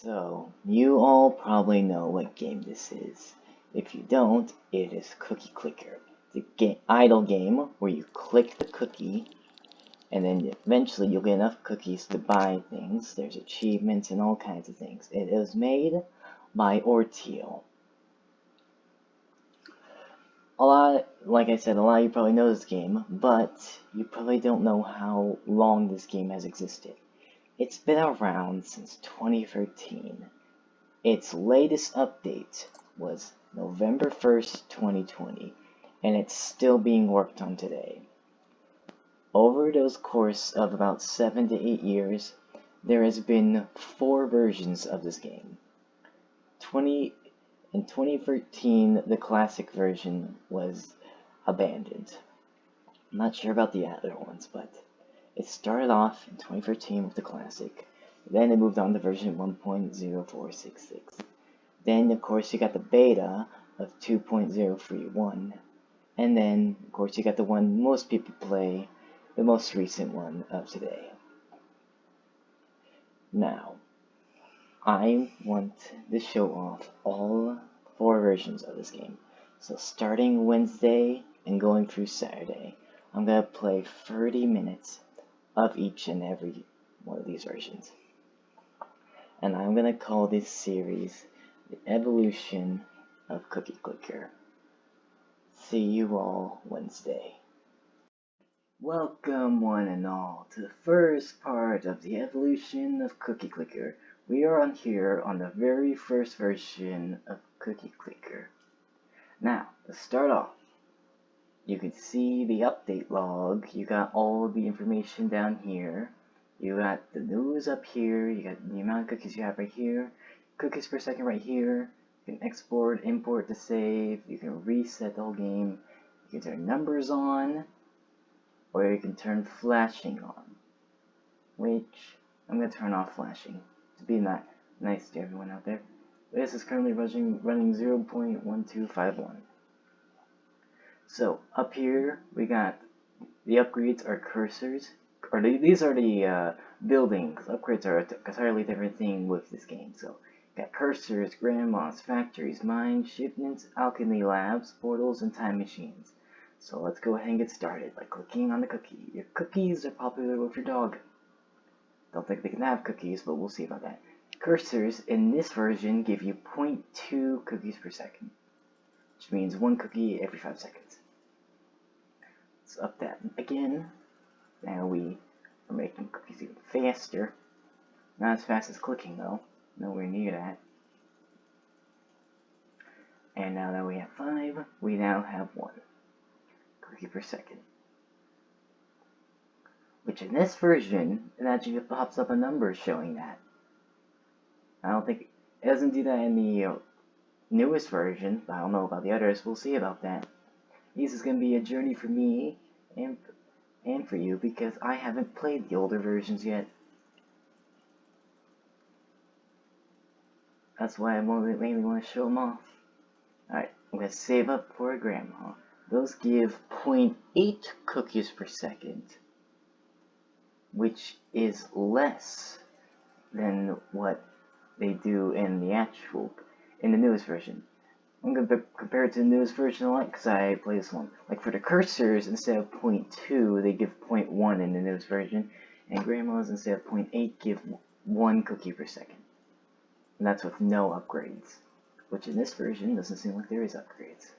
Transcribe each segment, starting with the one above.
So, you all probably know what game this is. If you don't, it is Cookie Clicker. It's a idle game where you click the cookie, and then eventually you'll get enough cookies to buy things. There's achievements and all kinds of things. It was made by Orteal. Like I said, a lot of you probably know this game, but you probably don't know how long this game has existed. It's been around since 2013. Its latest update was November 1st, 2020, and it's still being worked on today. Over those course of about 7 to 8 years, there has been 4 versions of this game. In 2013, the classic version was abandoned. I'm not sure about the other ones, but it started off in 2013 with the classic. Then it moved on to version 1.0466. Then, of course, you got the beta of 2.031. And then, of course, you got the one most people play, the most recent one of today. Now, I want to show off all 4 versions of this game. So starting Wednesday and going through Saturday, I'm going to play 30 minutes of each and every one of these versions. And I'm going to call this series The Evolution of Cookie Clicker. See you all Wednesday. Welcome one and all to the first part of the evolution of Cookie Clicker. We are on here on the very first version of Cookie Clicker. Now, to start off, you can see the update log. You got all the information down here. You got the news up here. You got the amount of cookies you have right here. Cookies per second right here. You can export, import to save. You can reset the whole game. You can turn numbers on, or you can turn flashing on, which I'm going to turn off flashing to be nice to everyone out there. This is currently running 0.1251. So up here we got the upgrades are cursors, or these are the buildings. Upgrades are an entirely different thing with this game. So got cursors, grandmas, factories, mines, shipments, alchemy labs, portals, and time machines. So let's go ahead and get started by clicking on the cookie. Your cookies are popular with your dog. Don't think they can have cookies, but we'll see about that. Cursors in this version give you 0.2 cookies per second, which means 1 cookie every 5 seconds. Let's up that again. Now we are making cookies even faster. Not as fast as clicking though. Nowhere near that. And now that we have 5, we now have 1 cookie per second. Which in this version, it actually pops up a number showing that. I don't think it doesn't do that in the newest version, but I don't know about the others. We'll see about that. This is going to be a journey for me and for you because I haven't played the older versions yet. That's why I mainly want to show them off. Alright, I'm going to save up for a grandma. Those give 0.8 cookies per second, which is less than what they do in the newest version. I'm going to compare it to the newest version a lot because I play this one. Like for the cursors, instead of 0.2, they give 0.1 in the newest version, and grandmas instead of 0.8 give 1 cookie per second. And that's with no upgrades, which in this version doesn't seem like there is upgrades.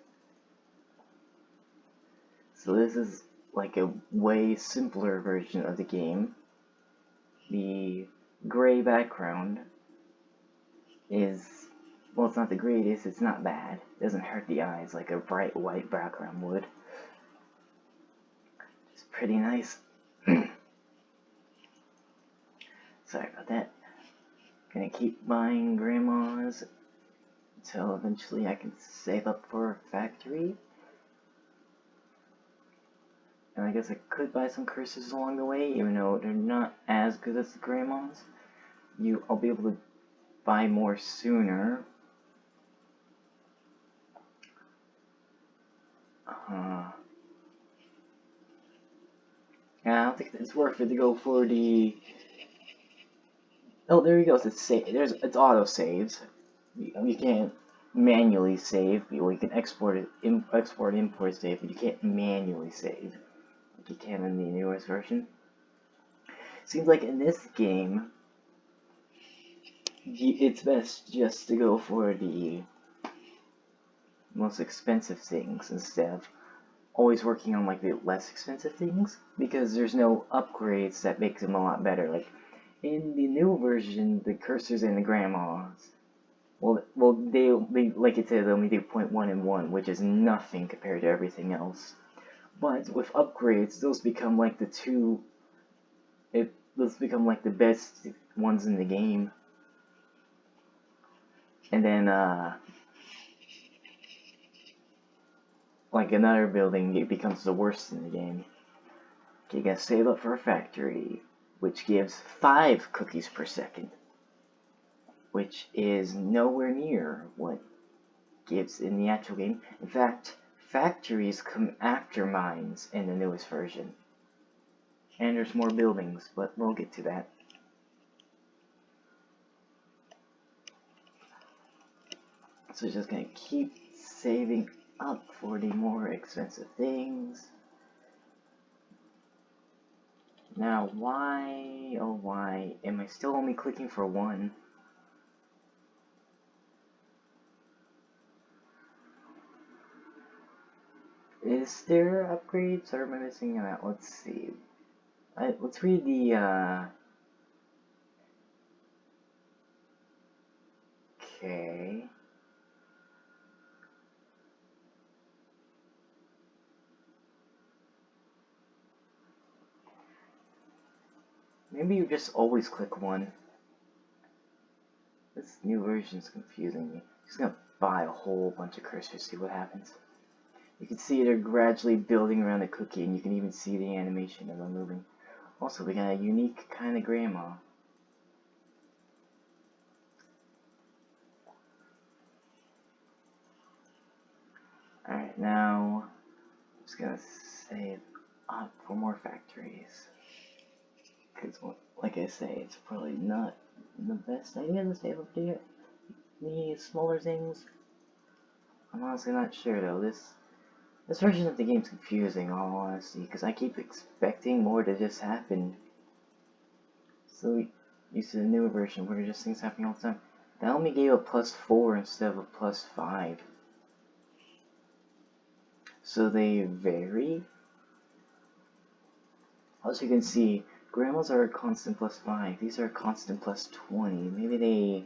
So this is like a way simpler version of the game. The gray background is, well, it's not the greatest, it's not bad. It doesn't hurt the eyes like a bright white background would. It's pretty nice. Sorry about that. Gonna keep buying grandmas until eventually I can save up for a factory. And I guess I could buy some cursors along the way, even though they're not as good as the grandmas. I'll be able to buy more sooner. Yeah, I don't think it's worth it to go for the Oh, there you go. It's auto saves. You can't manually save. Well, you can import save, but you can't manually save like you can in the newest version. Seems like in this game, it's best just to go for the most expensive things instead of always working on like the less expensive things, because there's no upgrades that make them a lot better. Like in the new version, the cursors and the grandmas, they like it said, they only do 0.1 and 1, which is nothing compared to everything else. But with upgrades, those become like the best ones in the game. And then like another building, it becomes the worst in the game. Okay, you gotta save up for a factory, which gives 5 cookies per second, which is nowhere near what gives in the actual game. In fact, factories come after mines in the newest version. And there's more buildings, but we'll get to that. So just gonna keep saving up for the more expensive things. Now, why, oh why, am I still only clicking for 1? Is there upgrades, or am I missing out? Let's see. Let's read the, okay. Maybe you just always click 1. This new version's confusing me. Just gonna buy a whole bunch of cursors, see what happens. You can see they're gradually building around the cookie, and you can even see the animation of them moving. Also, we got a unique kind of grandma. Alright, now I'm just gonna save up for more factories. Because, like I say, it's probably not the best idea to save up the smaller things. I'm honestly not sure though. This version of the game's confusing, in all honesty, because I keep expecting more to just happen. So used to the newer version where just things happening all the time. That only gave a +4 instead of a +5. So they vary. As you can see, grandmas are a constant +5. These are a constant +20. Maybe they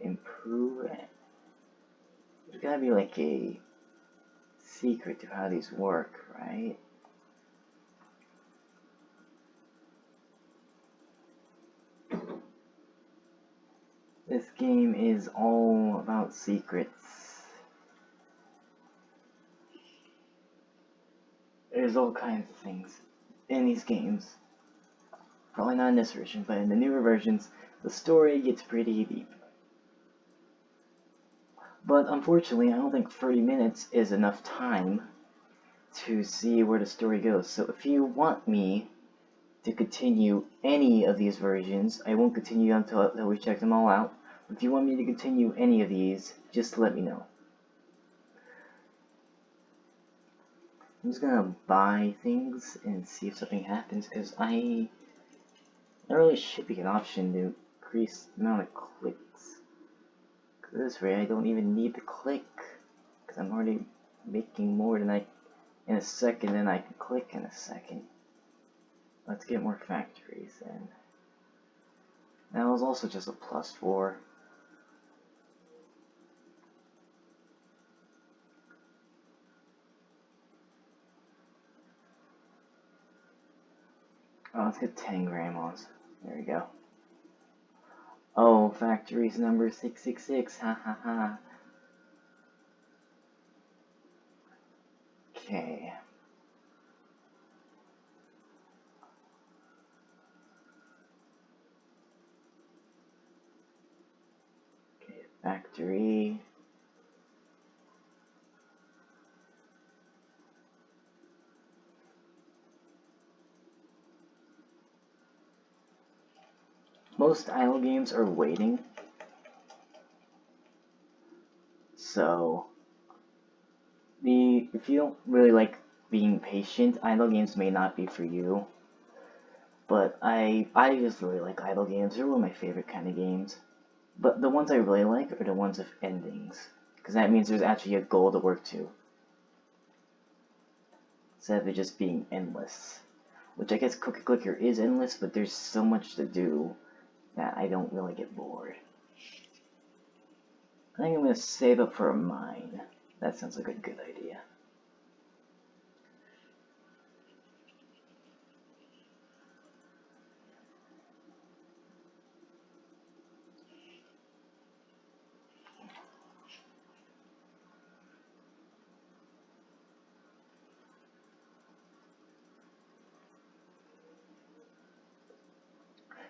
improve it. There's gotta be like a secret to how these work, right? This game is all about secrets. There's all kinds of things in these games. Probably not in this version, but in the newer versions, the story gets pretty deep. But unfortunately, I don't think 30 minutes is enough time to see where the story goes. So if you want me to continue any of these versions, I won't continue until we check them all out. If you want me to continue any of these, just let me know. I'm just gonna buy things and see if something happens, because there really should be an option to increase the amount of clicks. Because this way I don't even need to click, because I'm already making more than in a second than I can click in a second. Let's get more factories then. That was also just a +4. Oh, let's get 10 grandmas. There we go. Oh, factories number 666. Ha ha ha. Okay. Okay, factory. most idle games are waiting. So, if you don't really like being patient, idle games may not be for you. But I just really like idle games. They're one of my favorite kind of games. But the ones I really like are the ones with endings, because that means there's actually a goal to work to, instead of it just being endless. Which I guess Cookie Clicker is endless, but there's so much to do that I don't really get bored. I think I'm going to save up for a mine. That sounds like a good idea.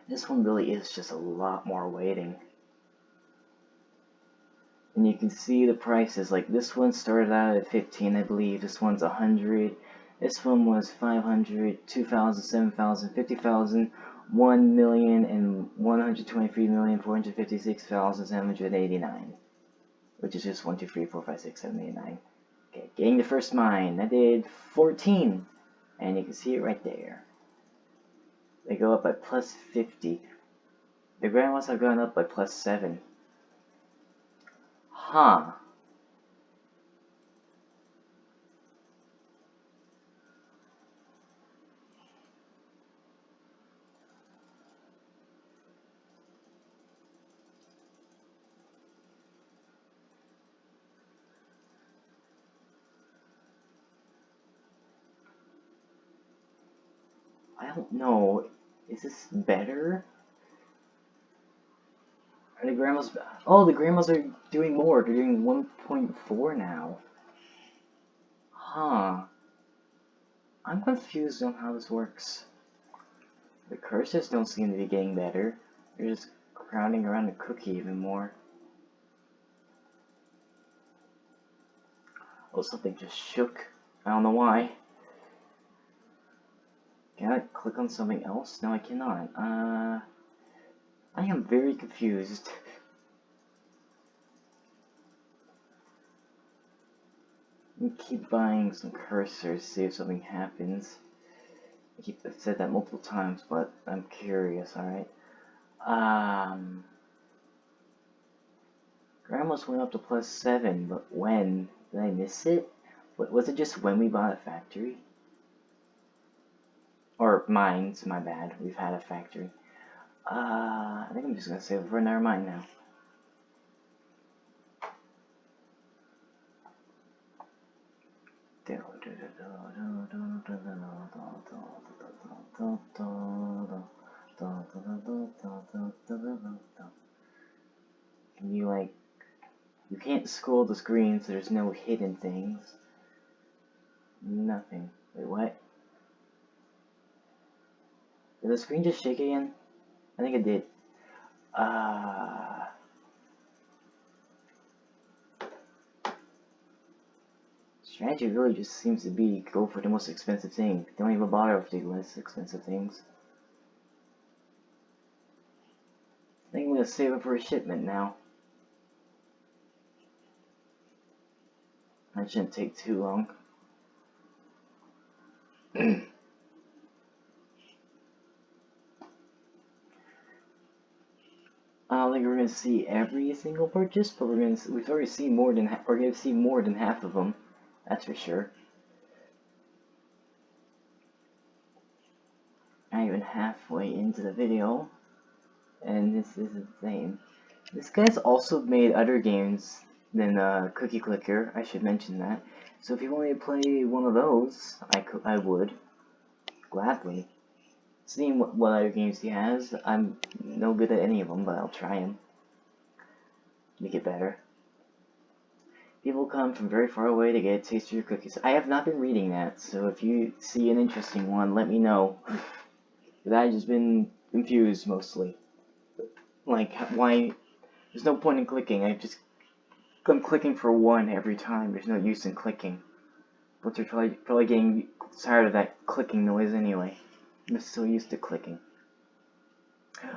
This one really is just a lot more waiting. And you can see the prices, like this one started out at 15, I believe. This one's 100. This one was 500, 2,000, 7,000, 50,000, 1,000,000, and 123,456,789. Which is just 1, 2, 3, 4, 5, 6, 7, 8, 9. Okay, getting the first mine. That did 14. And you can see it right there. They go up by plus 50. The grand ones have gone up by plus 7. Huh. I don't know. Is this better? Are the grandmas... Oh, the grandmas are doing more. They're doing 1.4 now. Huh. I'm confused on how this works. The curses don't seem to be getting better. They're just crowding around the cookie even more. Oh, something just shook. I don't know why. Can I click on something else? No, I cannot. I am very confused. Let me keep buying some cursors, see if something happens. I've said that multiple times, but I'm curious, alright? Grandma's went up to plus 7, but when? Did I miss it? Was it just when we bought a factory? Or mines, my bad. We've had a factory. I think I'm just gonna save it for another mine now. Can you, like, you can't scroll the screen, so there's no hidden things. Nothing. Wait, what? Did the screen just shake again? I think it did. Strategy really just seems to be go for the most expensive thing. Don't even bother with the less expensive things. I think I'm gonna save it for a shipment now. That shouldn't take too long. I don't think we're gonna see every single purchase, but we've already seen more than we're gonna see more than half of them. That's for sure. Not even halfway into the video, and this is insane. This guy's also made other games than Cookie Clicker. I should mention that. So if you want me to play one of those, I would gladly. Seeing what other games he has, I'm no good at any of them, but I'll try them. Make it better. People come from very far away to get a taste of your cookies. I have not been reading that, so if you see an interesting one, let me know. Because I've just been confused, mostly. Like, why... There's no point in clicking, I'm clicking for one every time, there's no use in clicking. But they're probably getting tired of that clicking noise anyway. I'm so used to clicking.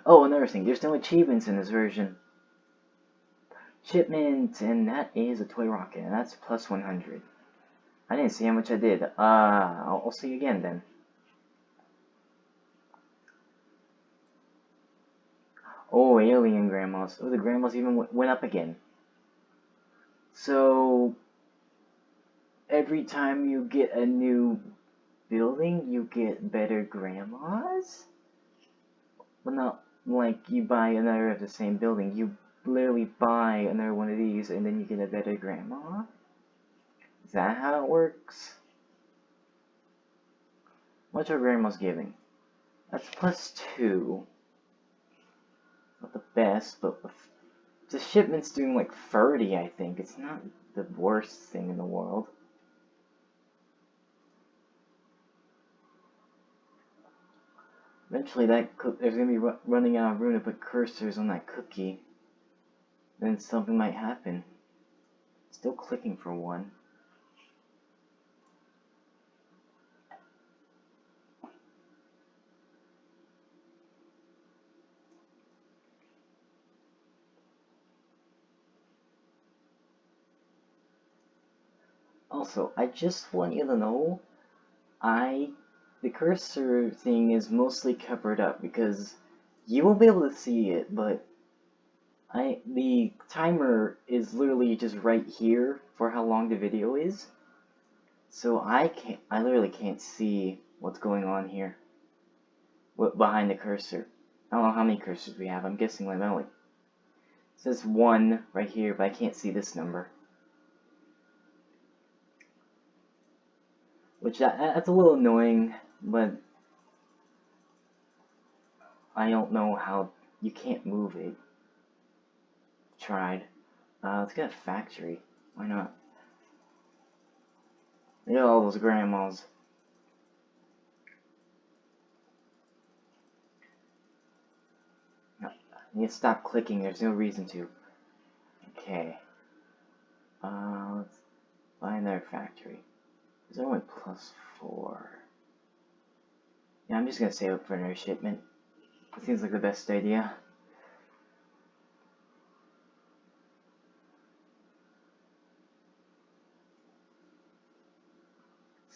Oh, another thing, there's no achievements in this version. Shipment, and that is a toy rocket, and that's plus 100. I didn't see how much I did. I'll see you again then. Oh, alien grandmas. Oh, the grandmas even went up again. So, every time you get a new building, you get better grandmas? Well, not like you buy another of the same building. You literally buy another one of these, and then you get a better grandma? Is that how it works? What's our grandma's giving? That's plus 2. Not the best, but the shipment's doing like 30, I think. It's not the worst thing in the world. Eventually, there's gonna be running out of room to put cursors on that cookie. Then something might happen. Still clicking for one. Also, I just want you to know, the cursor thing is mostly covered up because you won't be able to see it, but the timer is literally just right here for how long the video is. So I literally can't see what's going on here. Behind the cursor. I don't know how many cursors we have. I'm guessing like only. It says 1 right here, but I can't see this number. Which that's a little annoying, but I don't know how you can't move it. Tried. Let's get a factory. Why not? Look at all those grandmas. No, I need to stop clicking. There's no reason to. Okay. Let's buy another factory. There's only plus 4. Yeah, I'm just gonna save up for another shipment. It seems like the best idea.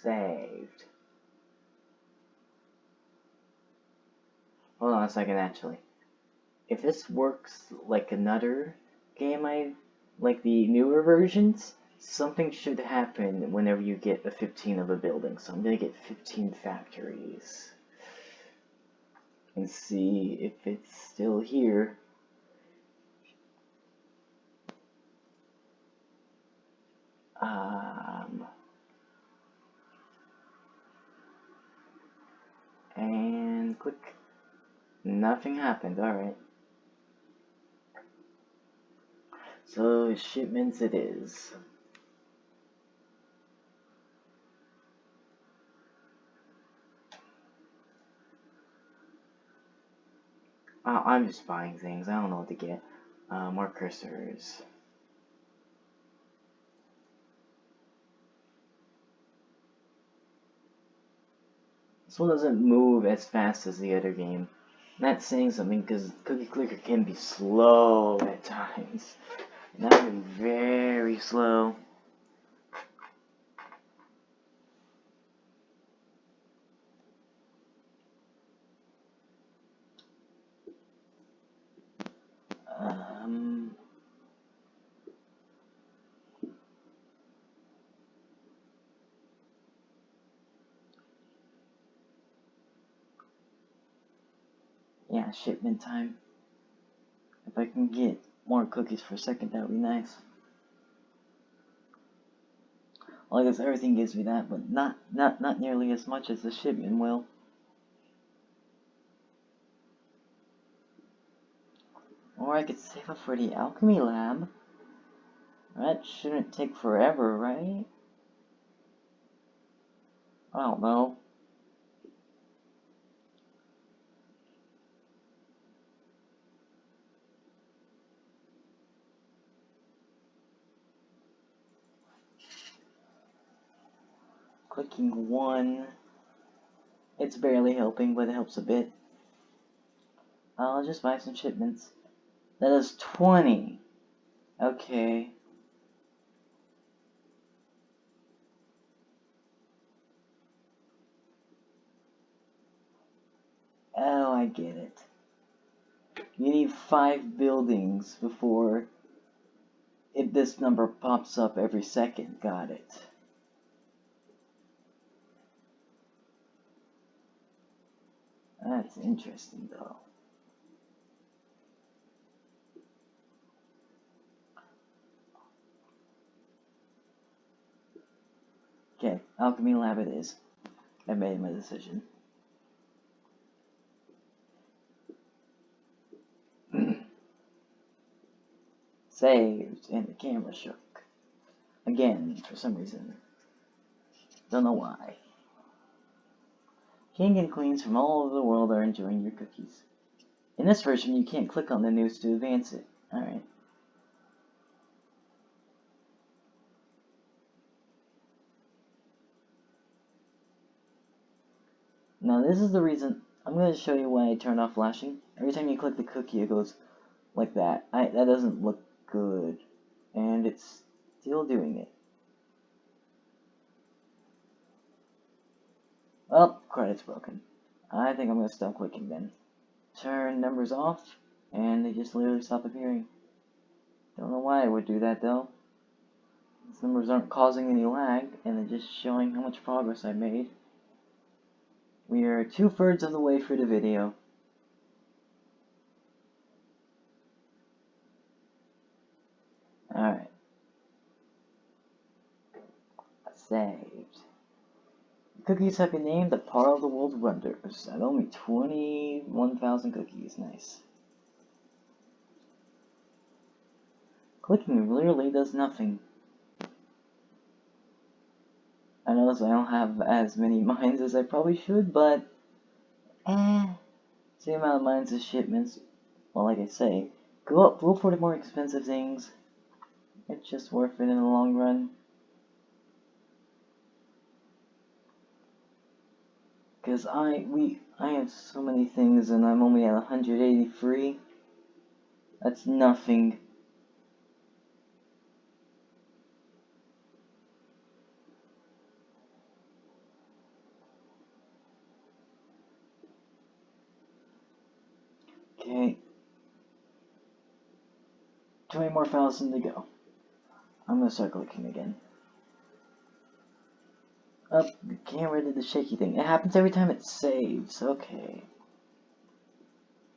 Saved. Hold on a second, actually. If this works like another game like the newer versions, something should happen whenever you get a 15 of a building. So I'm gonna get 15 factories. And see if it's still here. And click. Nothing happened, alright. So, shipments it is. I'm just buying things, I don't know what to get. More cursors. This one doesn't move as fast as the other game. Not saying something because Cookie Clicker can be slow at times. That can be very slow. Yeah, shipment time. If I can get more cookies for a second, that would be nice. Well, I guess everything gives me that, but not nearly as much as the shipment will. Or I could save up for the alchemy lab. That shouldn't take forever, right? I don't know. Clicking 1. It's barely helping, but it helps a bit. I'll just buy some shipments. That is 20. Okay. Oh, I get it. You need 5 buildings before if this number pops up every second. Got it. That's interesting, though. Okay, Alchemy Lab it is. I made my decision. Saved, and the camera shook. Again, for some reason. Don't know why. King and queens from all over the world are enjoying your cookies. In this version, you can't click on the news to advance it. Alright. Now this is the reason, I'm going to show you why I turned off flashing. Every time you click the cookie, it goes like that. That doesn't look good. And it's still doing it. Well, credit's broken. I think I'm going to stop clicking then. Turn numbers off, and they just literally stop appearing. Don't know why I would do that though. These numbers aren't causing any lag, and they're just showing how much progress I made. We are 2/3 of the way through the video. Alright. Saved. Cookies have been named a part of the world wonders. At only 21,000 cookies. Nice. Clicking literally does nothing. I know I don't have as many mines as I probably should, but same amount of mines as shipments. Well, like I say, go for the more expensive things. It's just worth it in the long run. Because I have so many things and I'm only at 183. That's nothing. Okay. 20 more thousand to go. I'm gonna start clicking again. Oh, the camera did the shaky thing. It happens every time it saves. Okay.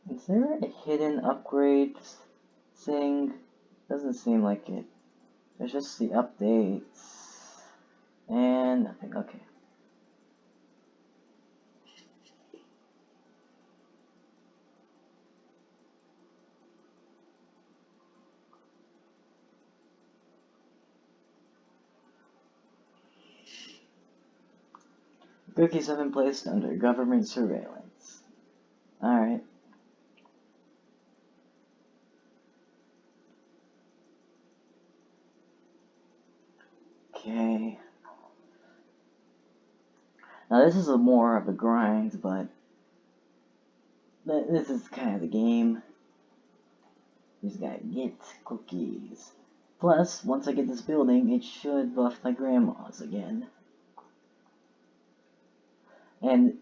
Is there a hidden upgrade thing? Doesn't seem like it. There's just the updates. And nothing. Okay. Cookies have been placed under government surveillance. Alright. Okay. Now this is more of a grind, but this is kind of the game. You just gotta get cookies. Plus, once I get this building, it should buff my grandma's again. And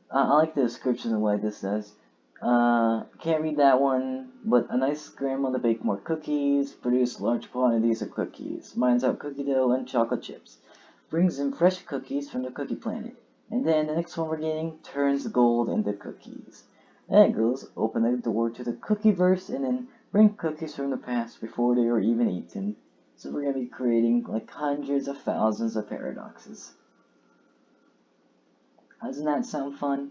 I like the description of what this says. Can't read that one, but a nice grandma to bake more cookies, produce large quantities of cookies, mines out cookie dough and chocolate chips, brings in fresh cookies from the cookie planet, and then the next one we're getting turns gold into cookies. Then it goes, open the door to the cookieverse, and then bring cookies from the past before they were even eaten. So we're going to be creating like hundreds of thousands of paradoxes. Doesn't that sound fun?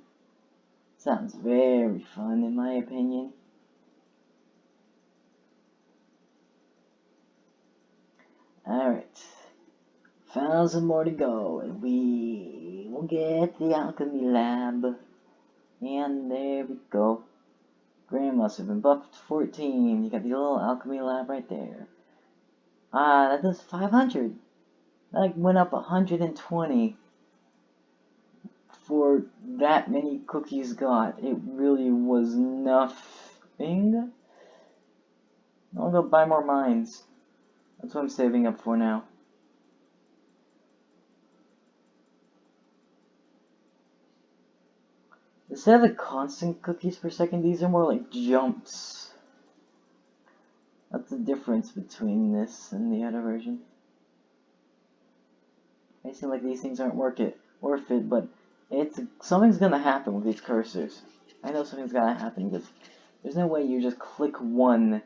Sounds very fun in my opinion. Alright. 1,000 more to go and we will get the alchemy lab. And there we go. Grandma's have been buffed 14. You got the little alchemy lab right there. That does 500. That went up 120. for that many cookies got, it really was nothing. I'll go buy more mines. That's what I'm saving up for now. Instead of the constant cookies per second, these are more like jumps. That's the difference between this and the other version. It seem like these things aren't worth it, but something's gonna happen with these cursors. I know something's gonna happen because there's no way you just click one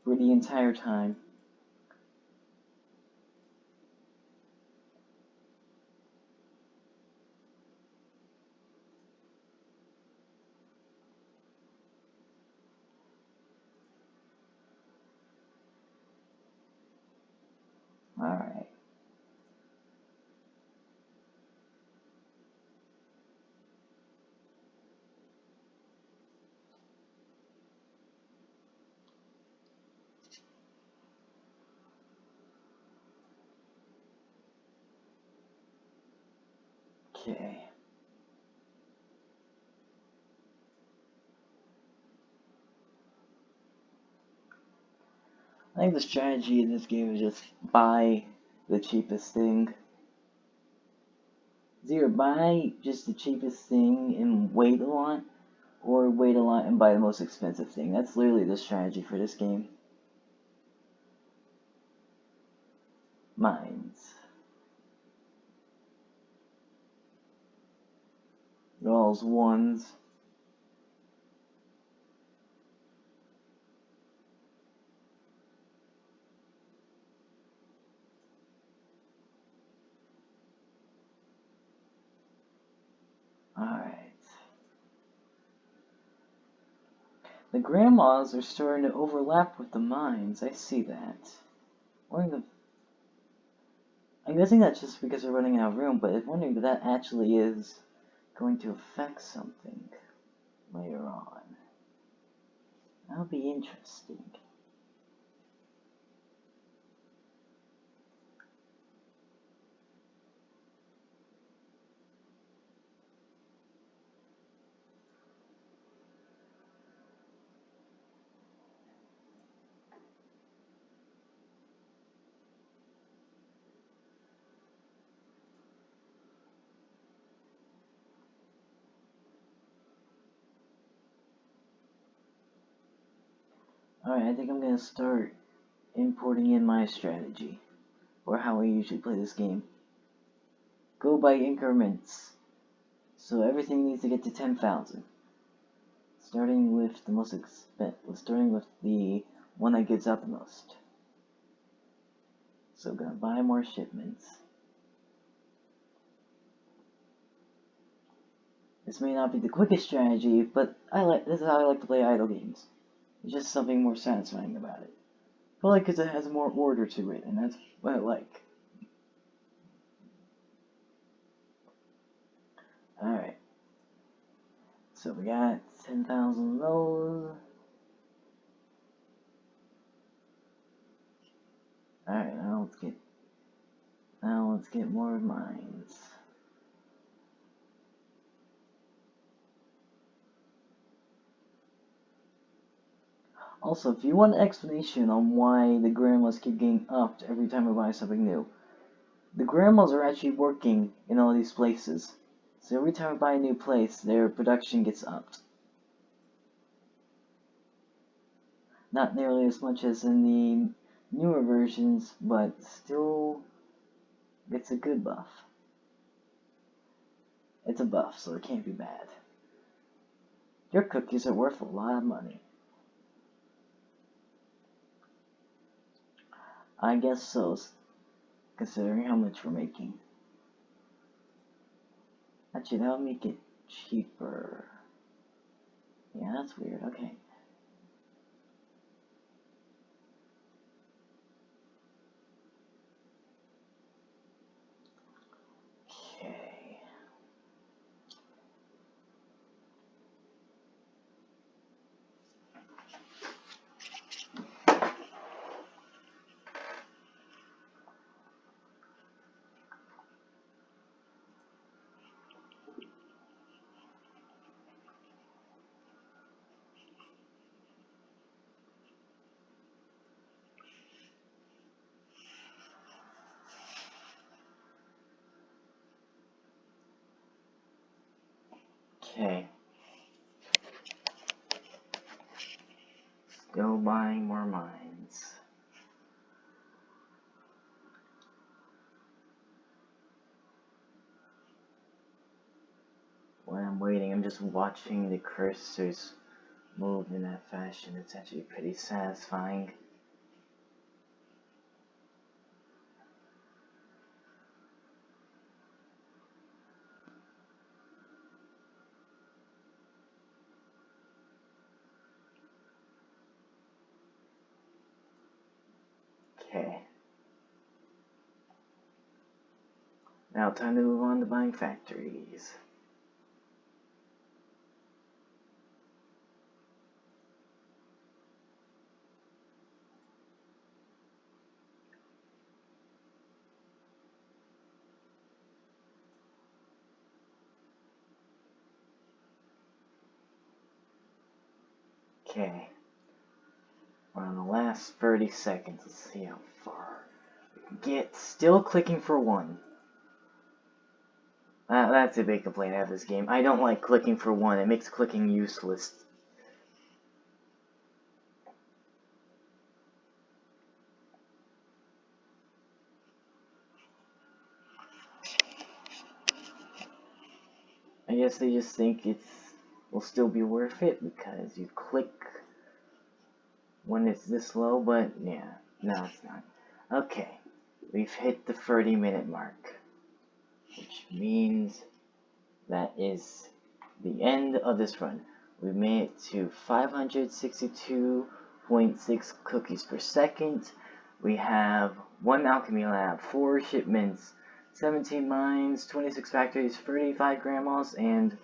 for the entire time. Alright. Okay. I think the strategy in this game is just buy the cheapest thing. It's either buy just the cheapest thing and wait a lot, or wait a lot and buy the most expensive thing. That's literally the strategy for this game. Mines. All's ones. Alright. The grandmas are starting to overlap with the mines. I see that. I'm guessing that's just because they're running out of room, but I'm wondering if that actually is going to affect something later on. That'll be interesting. Alright, I think I'm gonna start importing in my strategy, or how I usually play this game. Go by increments. So everything needs to get to 10,000. Starting with the most starting with the one that gives out the most. So gonna buy more shipments. This may not be the quickest strategy, but this is how I like to play idle games. There's just something more satisfying about it. Probably because it has more order to it, and that's what I like. Alright. So we got 10,000 of those. Alright, now let's get more mines. Also, if you want an explanation on why the grandmas keep getting upped every time I buy something new, the grandmas are actually working in all these places. So every time I buy a new place, their production gets upped. Not nearly as much as in the newer versions, but still it's a good buff. It's a buff, so it can't be bad. Your cookies are worth a lot of money. I guess so, considering how much we're making. Actually, that'll make it cheaper. Yeah, that's weird. Okay. Okay. Okay. Let's go buying more mines. While I'm waiting, I'm just watching the cursors move in that fashion. It's actually pretty satisfying. Okay. Now time to move on to buying factories. Okay. We're on the last 30 seconds. Let's see how far we can get. Still clicking for one. That's a big complaint I have this game. I don't like clicking for one. It makes clicking useless. I guess they just think will still be worth it because you click when it's this low, but yeah, no it's not. Okay, we've hit the 30-minute mark, which means that is the end of this run. We made it to 562.6 cookies per second. We have 1 alchemy lab, 4 shipments, 17 mines, 26 factories, 35 grandmas, and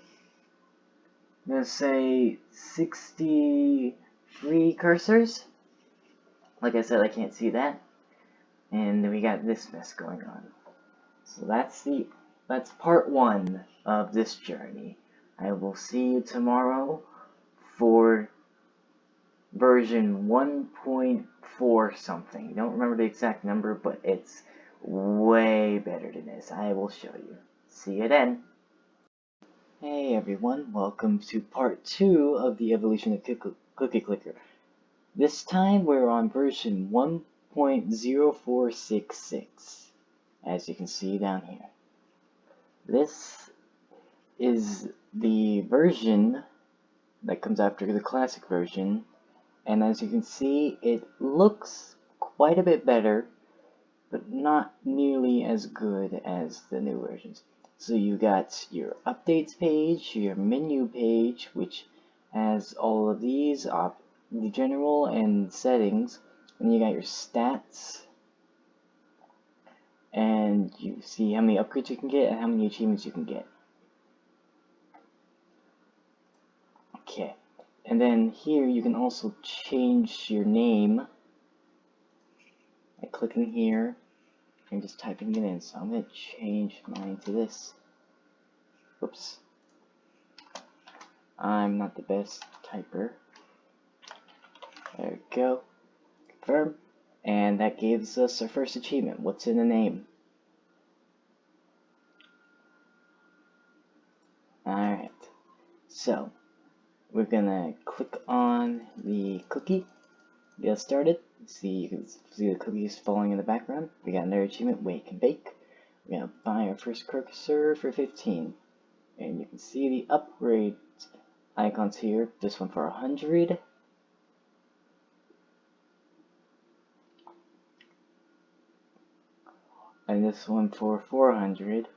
I'm gonna say 63 cursors. Like I said, I can't see that. And we got this mess going on. So that's part 1 of this journey. I will see you tomorrow for version 1.4 something. Don't remember the exact number, but it's way better than this. I will show you. See you then. Hey everyone, welcome to part 2 of the evolution of Cookie Clicker. This time we're on version 1.0466, as you can see down here. This is the version that comes after the classic version, and as you can see, it looks quite a bit better, but not nearly as good as the new versions. So you got your updates page, your menu page, which has all of these, the general and settings, and you got your stats, and you see how many upgrades you can get and how many achievements you can get. Okay, and then here you can also change your name by clicking here and just typing it in. So I'm going to change mine to this. Whoops. I'm not the best typer. There we go. Confirm. And that gives us our first achievement. What's in the name? Alright. So, we're gonna click on the cookie. Get started. See, you can see the cookies falling in the background. We got another achievement, Wake and Bake. We're gonna buy our first cursor for 15. And you can see the upgrade icons here. This one for 100. And this one for 400,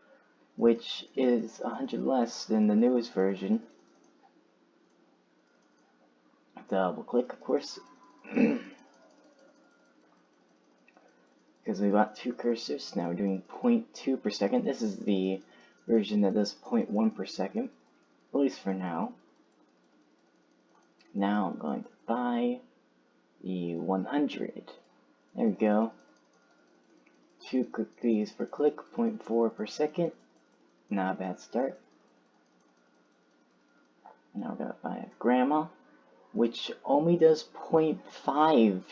which is 100 less than the newest version. Double click, of course, because we got 2 cursors. Now we're doing 0.2 per second. This is the version that does 0.1 per second, at least for now. Now I'm going to buy the 100. There we go. 2 cookies per click, 0.4 per second. Not a bad start. Now we're going to buy a grandma, which only does 0.5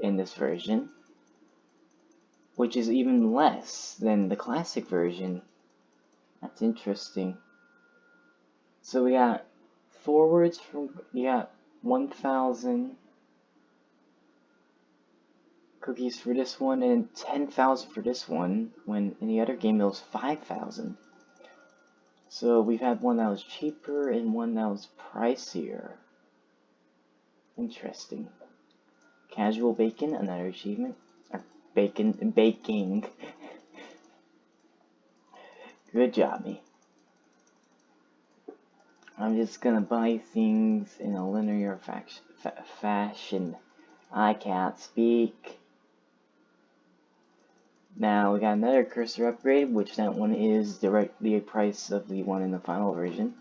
in this version, which is even less than the classic version. That's interesting. So we got forwards from, you got 1,000 cookies for this one and 10,000 for this one, when in the other game it was 5,000. So we've had one that was cheaper and one that was pricier. Interesting. Casual bacon, another achievement. Or baking. Good job, me. I'm just gonna buy things in a linear fashion. I can't speak. Now we got another cursor upgrade, which that one is directly the price of the one in the final version.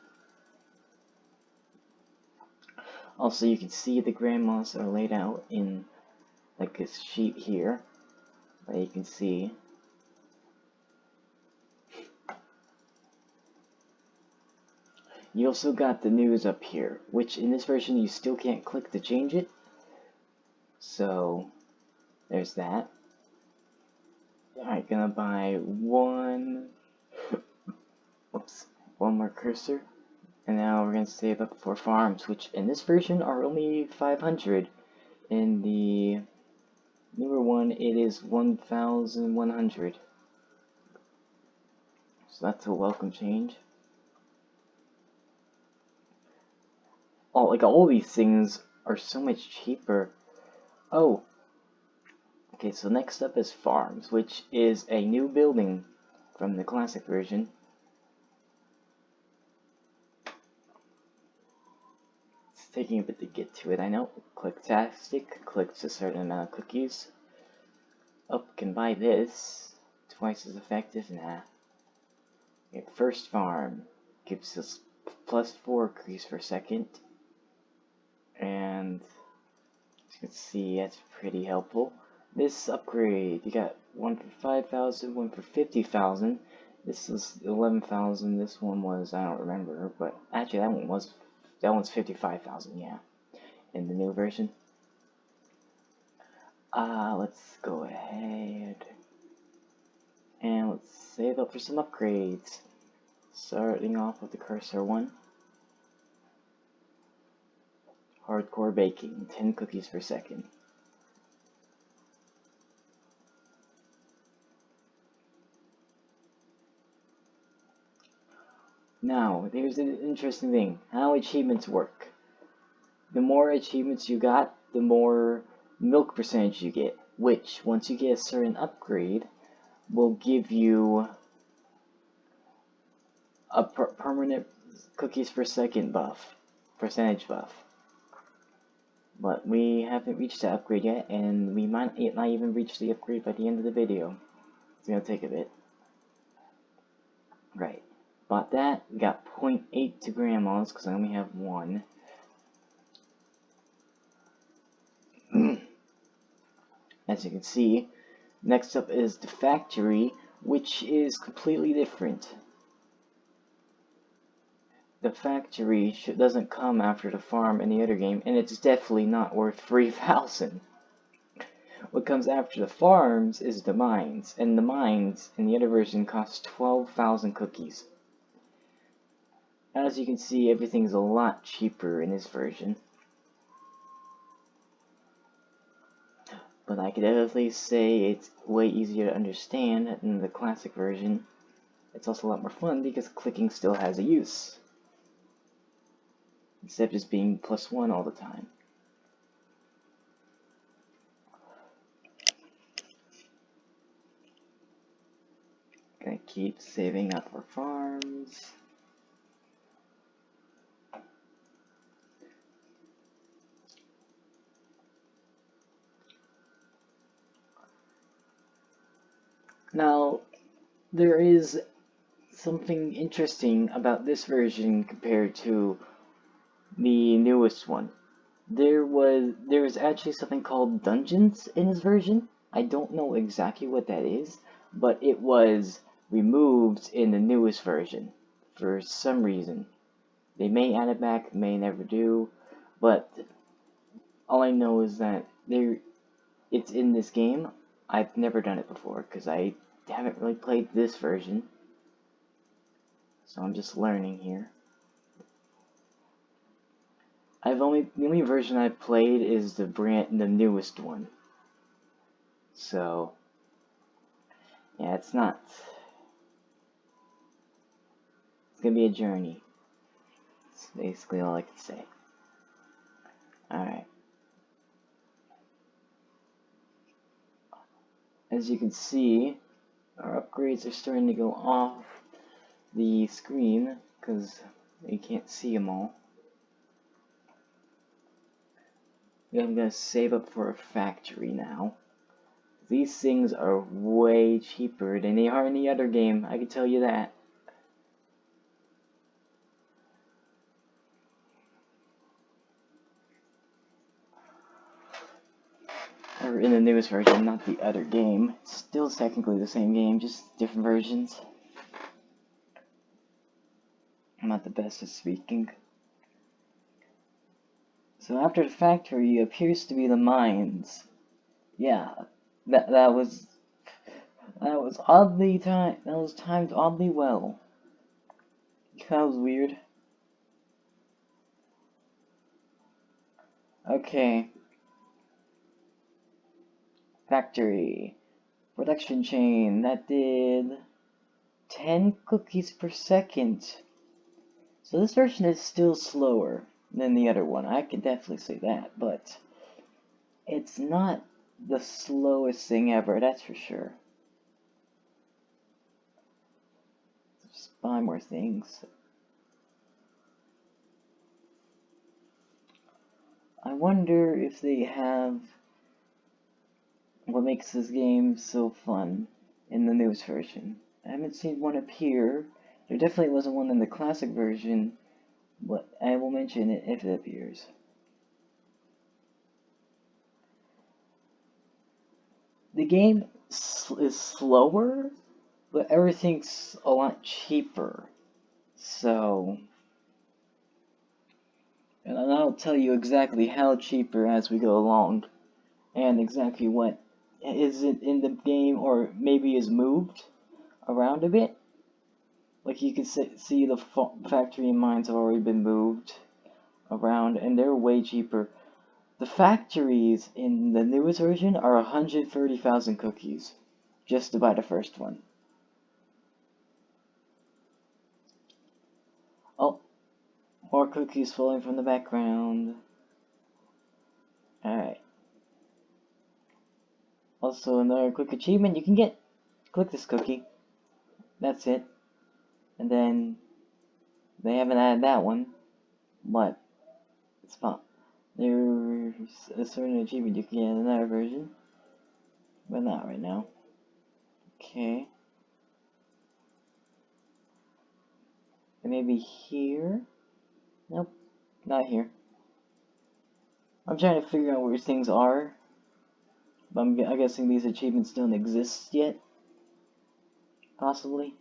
Also, you can see the grandmas are laid out in like this sheet here, that you can see. You also got the news up here, which in this version you still can't click to change it. So, there's that. Alright, gonna buy one more cursor. And now we're gonna save up for farms, which in this version are only 500. In the newer one, it is 1,100. So that's a welcome change. Oh, like all these things are so much cheaper. Oh. Okay, so next up is farms, which is a new building from the classic version. It's taking a bit to get to it, I know. Clicktastic clicks a certain amount of cookies. Oh, can buy this. Twice as effective, nah. Okay, first farm gives us plus 4 cookies per second. And as you can see, that's pretty helpful. This upgrade, you got one for 5,000, one for 50,000. This is 11,000. This one was, I don't remember, but actually that one's 55,000. Yeah, in the new version. Let's go ahead and let's save up for some upgrades. Starting off with the cursor one. Hardcore baking, 10 cookies per second. Now, there's an interesting thing, how achievements work. The more achievements you got, the more milk percentage you get, which, once you get a certain upgrade, will give you a permanent cookies per second buff, percentage buff. But we haven't reached that upgrade yet, and we might not even reach the upgrade by the end of the video. It's gonna take a bit. Right. Bought that, got 0.8 to grandma's, because I only have one. As you can see, next up is the factory, which is completely different. The factory doesn't come after the farm in the other game, and it's definitely not worth 3,000. What comes after the farms is the mines, and the mines in the other version cost 12,000 cookies. As you can see, everything's a lot cheaper in this version. But I could definitely say it's way easier to understand than the classic version. It's also a lot more fun because clicking still has a use, instead of just being +1 all the time. Gonna keep saving up for farms. Now, there is something interesting about this version compared to the newest one. There was actually something called dungeons in this version. I don't know exactly what that is, but it was removed in the newest version for some reason. They may add it back, may never do, but all I know is that it's in this game. I've never done it before because I haven't really played this version, so I'm just learning here. the only version I've played is the newest one. So yeah, it's gonna be a journey. That's basically all I can say. Alright. As you can see, our upgrades are starting to go off the screen because you can't see them all. I'm gonna save up for a factory now. These things are way cheaper than they are in the other game, I can tell you that. Or in the newest version, not the other game. It's still technically the same game, just different versions. I'm not the best at speaking. So after the factory appears to be the mines. Yeah, that was timed oddly well. That was weird. Okay. Factory. Production chain. That did 10 cookies per second. So this version is still slower than the other one. I can definitely say that, but it's not the slowest thing ever, that's for sure. Just buy more things. I wonder if they have what makes this game so fun in the newest version. I haven't seen one appear. There definitely wasn't one in the classic version, but I will mention it if it appears. The game is slower, but everything's a lot cheaper. So, and I'll tell you exactly how cheaper as we go along, and exactly what is it in the game, or maybe is moved around a bit. Like you can see the factory mines have already been moved around, and they're way cheaper. The factories in the newest version are 130,000 cookies, just to buy the first one. Oh, more cookies falling from the background. Alright. Also, another quick achievement you can get. Click this cookie. That's it. And then, they haven't added that one, but it's fun. There's a certain achievement you can get in another version, but not right now. Okay. And maybe here? Nope, not here. I'm trying to figure out where things are, but I'm guessing these achievements don't exist yet. Possibly.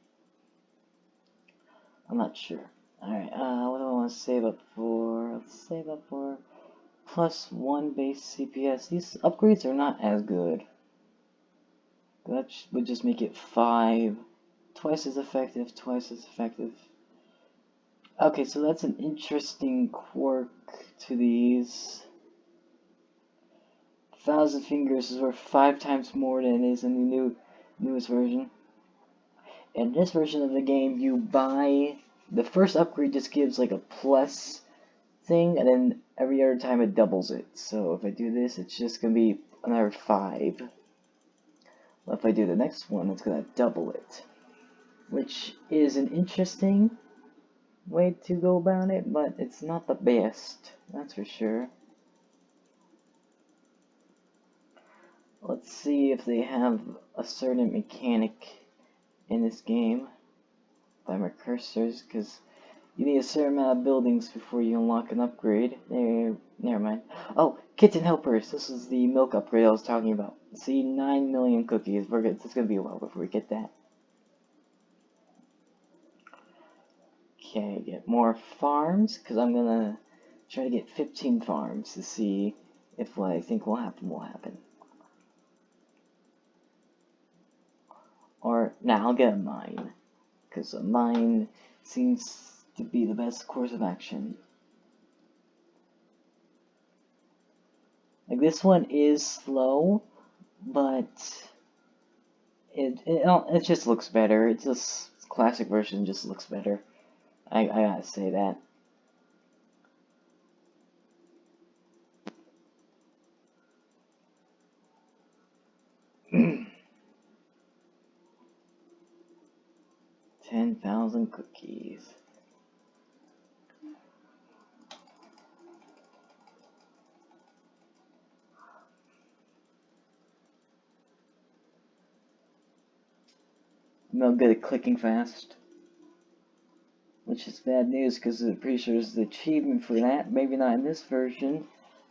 I'm not sure. Alright, what do I want to save up for? Let's save up for +1 base CPS. These upgrades are not as good. That would just make it 5. Twice as effective, twice as effective. Okay, so that's an interesting quirk to these. 1,000 fingers is worth 5 times more than it is in the newest version. In this version of the game, you buy the first upgrade just gives like a plus thing, and then every other time it doubles it. So if I do this, it's just gonna be another 5. Well, if I do the next one, it's gonna double it, which is an interesting way to go about it, but it's not the best, that's for sure. Let's see if they have a certain mechanic in this game by my cursors, because you need a certain amount of buildings before you unlock an upgrade. Never mind. Oh, kitten helpers. This is the milk upgrade I was talking about. See, 9 million cookies. It's gonna be a while before we get that. Okay, get more farms, because I'm gonna try to get 15 farms to see if what I think will happen will happen. Or, nah, I'll get a mine, because a mine seems to be the best course of action. Like, this one is slow, but it just looks better. It's just classic version just looks better. I gotta say that. $10,000 cookies. I'm not good at clicking fast. Which is bad news because I'm pretty sure there's the achievement for that. Maybe not in this version,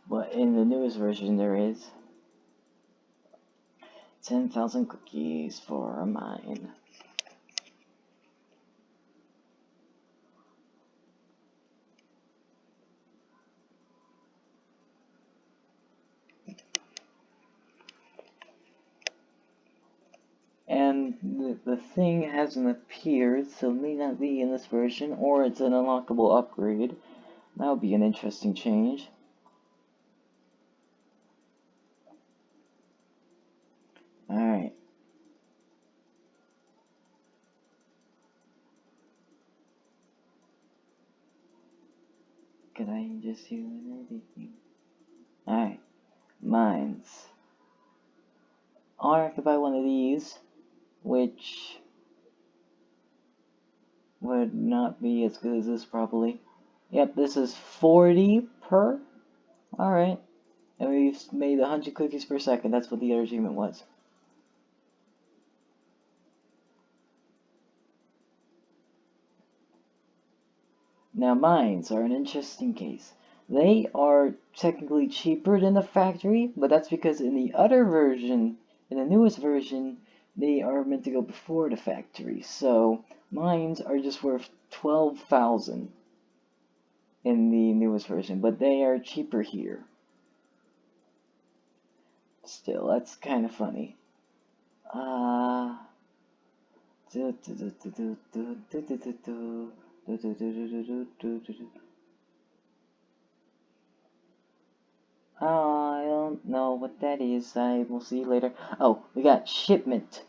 but in the newest version there is. 10,000 cookies for mine. And the thing hasn't appeared, so it may not be in this version, or it's an unlockable upgrade. That would be an interesting change. Alright. Could I just do anything? Alright. Mines. I'll have to buy one of these, which would not be as good as this probably. Yep, this is 40 per. Alright. And we've made 100 cookies per second. That's what the other achievement was. Now, mines are an interesting case. They are technically cheaper than the factory, but that's because in the other version, in the newest version, they are meant to go before the factory. So, mines are just worth 12,000 in the newest version, but they are cheaper here. Still, that's kind of funny. I don't know what that is. I will see later. Oh, we got shipment.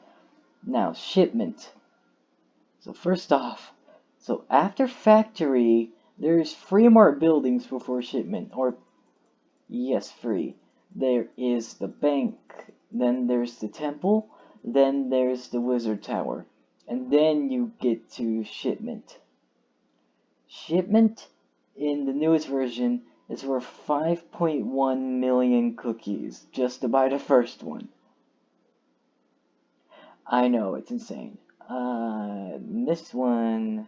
Now, shipment. So first off, so after factory, there's 3 more buildings before shipment. Or, yes, 3. There is the bank, then there's the temple, then there's the wizard tower. And then you get to shipment. Shipment in the newest version is worth 5.1 million cookies just to buy the first one. I know, it's insane. This one,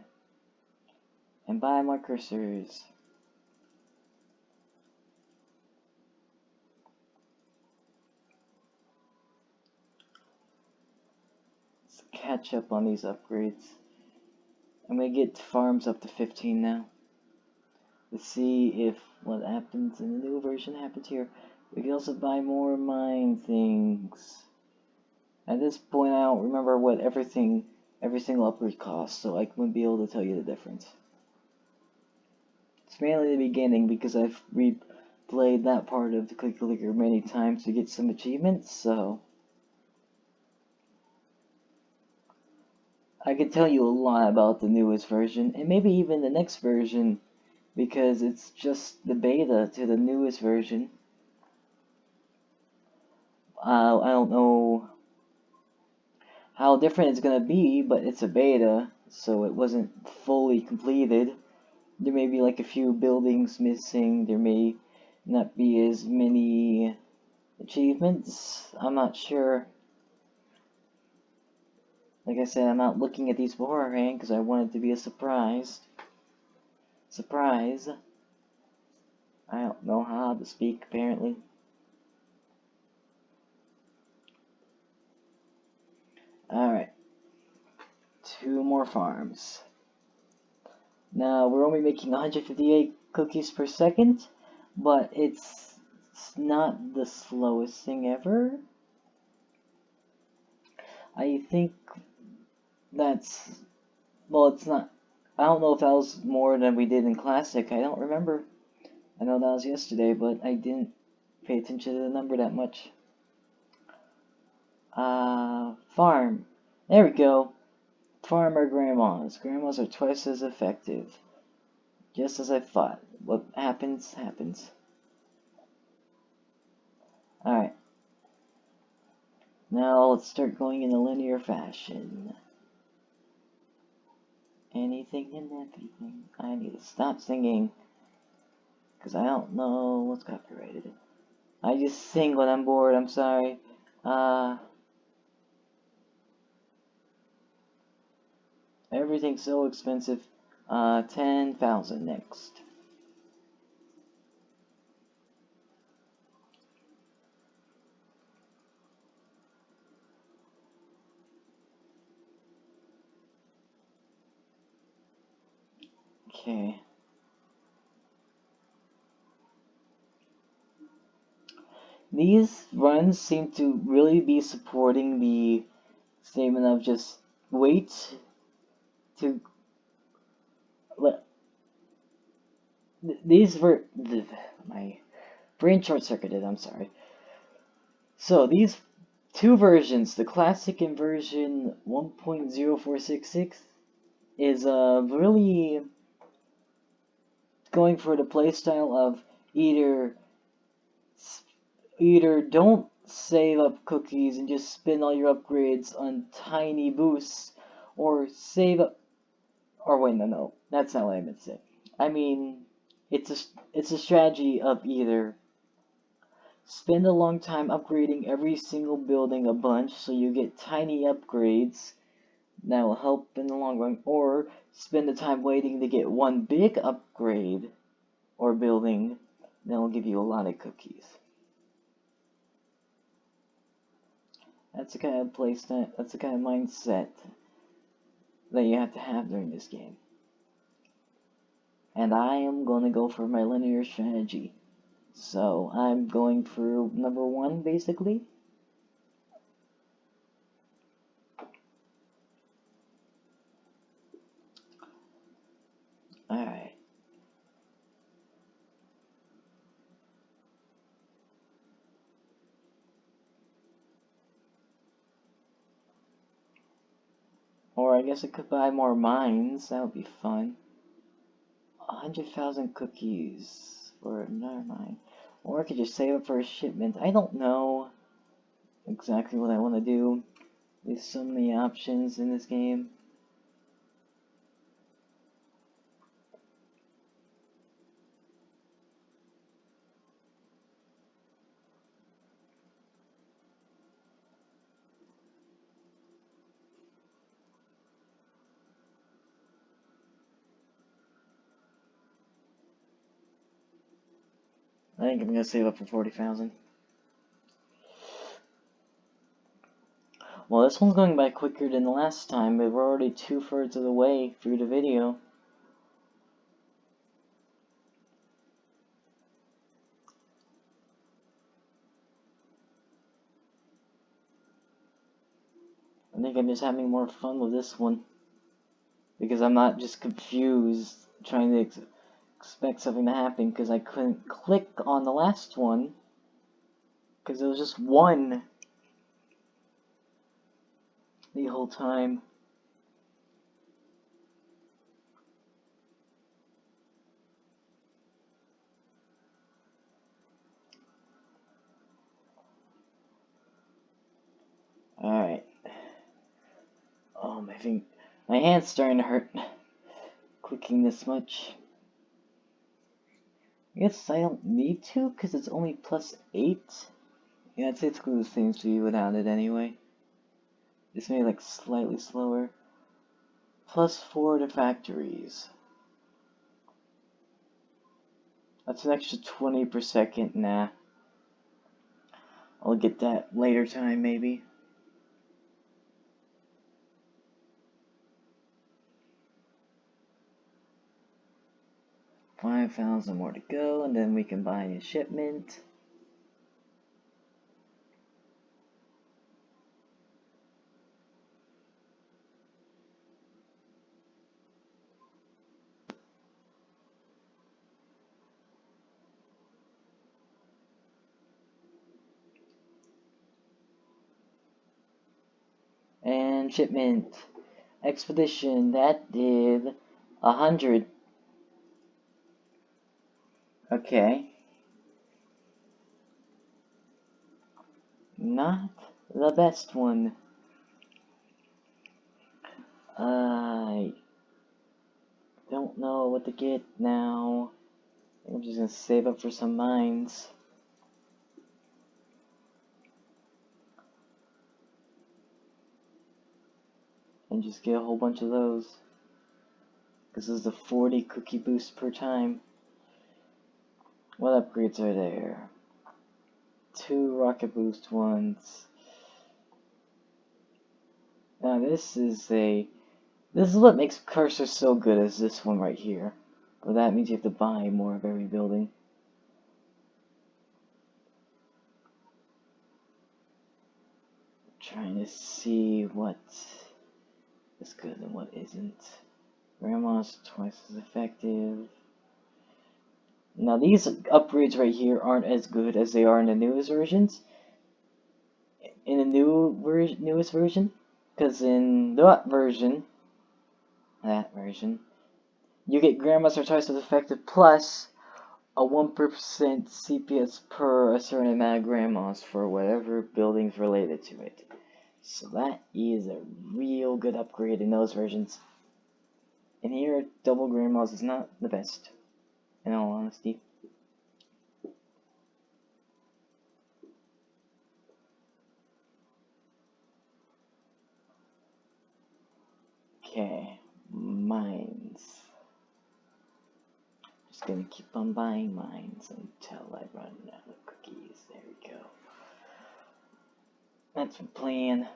and buy more cursors. Let's catch up on these upgrades. I'm gonna get farms up to 15 now. Let's see if what happens in the new version happens here. We can also buy more mine things. At this point, I don't remember what every single upgrade costs, so I wouldn't be able to tell you the difference. It's mainly the beginning because I've replayed that part of the Click Clicker many times to get some achievements, so I could tell you a lot about the newest version, and maybe even the next version, because it's just the beta to the newest version. I don't know how different it's gonna be, but it's a beta, so it wasn't fully completed. There may be like a few buildings missing, there may not be as many achievements, I'm not sure. Like I said, I'm not looking at these beforehand because I want it to be a surprise. Surprise. I don't know how to speak, apparently. Alright. 2 more farms. Now, we're only making 158 cookies per second, but it's not the slowest thing ever. I think that's, well, it's not, I don't know if that was more than we did in Classic, I don't remember. I know that was yesterday, but I didn't pay attention to the number that much. Farm. There we go. Farm or grandmas. Grandmas are twice as effective. Just as I thought. What happens, happens. Alright. Now let's start going in a linear fashion. Anything and everything. I need to stop singing. Because I don't know what's copyrighted. I just sing when I'm bored, I'm sorry. Everything's so expensive. 10,000 next. Okay. These runs seem to really be supporting the statement of just wait to let these were my brain short-circuited, I'm sorry. So these two versions, the classic and version 1.0466, is really going for the playstyle of either don't save up cookies and just spend all your upgrades on tiny boosts, or save up, or wait, no, that's not what I meant to say. I mean, it's a strategy of either spend a long time upgrading every single building a bunch so you get tiny upgrades that will help in the long run, or spend the time waiting to get one big upgrade or building that will give you a lot of cookies. That's the kind of playstyle, that's the kind of mindset that you have to have during this game. And I am going to go for my linear strategy. So I'm going for number 1, basically. Alright. Or I guess I could buy more mines. That would be fun. 100,000 cookies for another mine. Or I could just save up for a shipment. I don't know exactly what I want to do. There's so many options in this game. I think I'm gonna save up for 40,000. Well, this one's going by quicker than the last time, but we're already 2/3 of the way through the video. I think I'm just having more fun with this one, because I'm not just confused trying to expect something to happen because I couldn't click on the last one because it was just one the whole time. Alright. Oh, my hand's starting to hurt clicking this much. I guess I don't need to because it's only +8. Yeah, it's basically the same speed without it anyway. Just maybe like slightly slower. +4 to factories. That's an extra 20 per second. Nah. I'll get that later time maybe. $5,000 more to go, and then we can buy a shipment. time shipment. Expedition, that did 100. Okay. Not the best one. I don't know what to get now. I'm just gonna save up for some mines. And just get a whole bunch of those. This is the 40 cookie boost per time. What upgrades are there? 2 rocket boost ones. Now this is what makes Cursor so good, as this one right here. But that means you have to buy more of every building. Trying to see what is good and what isn't. Grandma's twice as effective. Now these upgrades right here aren't as good as they are in the newest versions. In the newest version, because in that version, you get Grandma's are twice as effective plus a 1% CPS per a certain amount of Grandmas for whatever buildings related to it. So that is a real good upgrade in those versions. And here, double Grandmas is not the best, in all honesty. Okay, mines. Just gonna keep on buying mines until I run out of cookies. There we go. That's my plan.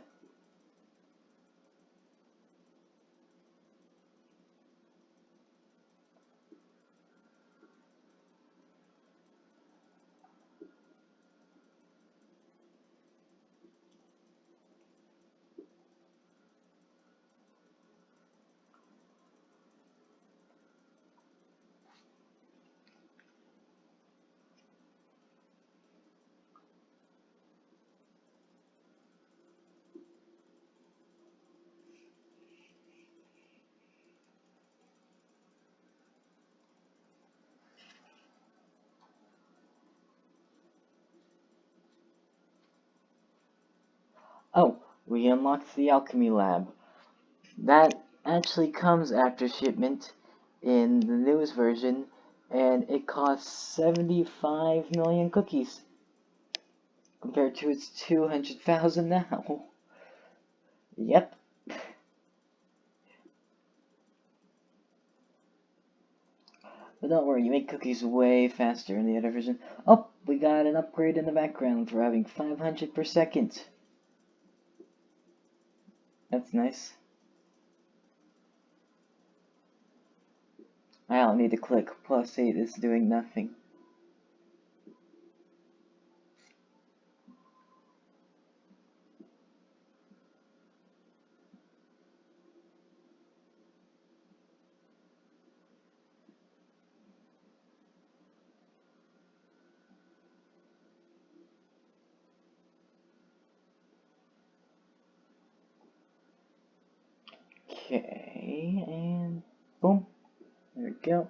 Oh, we unlocked the alchemy lab. That actually comes after shipment in the newest version, and it costs 75 million cookies compared to its 200,000 now. Yep. But don't worry, you make cookies way faster in the other version. Oh, we got an upgrade in the background for having 500 per second. That's nice. I don't need to click. +8 is doing nothing. Okay, and boom. There we go.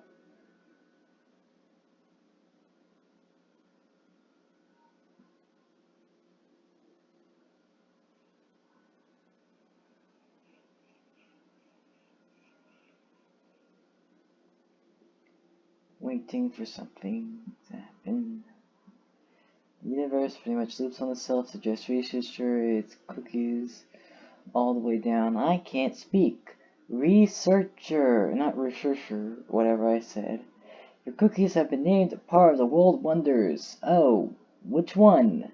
Waiting for something to happen. The universe pretty much loops on itself, suggests researcher, its cookies all the way down. I can't speak. Researcher, not researcher, whatever I said. Your cookies have been named part of the world wonders. Oh, which one?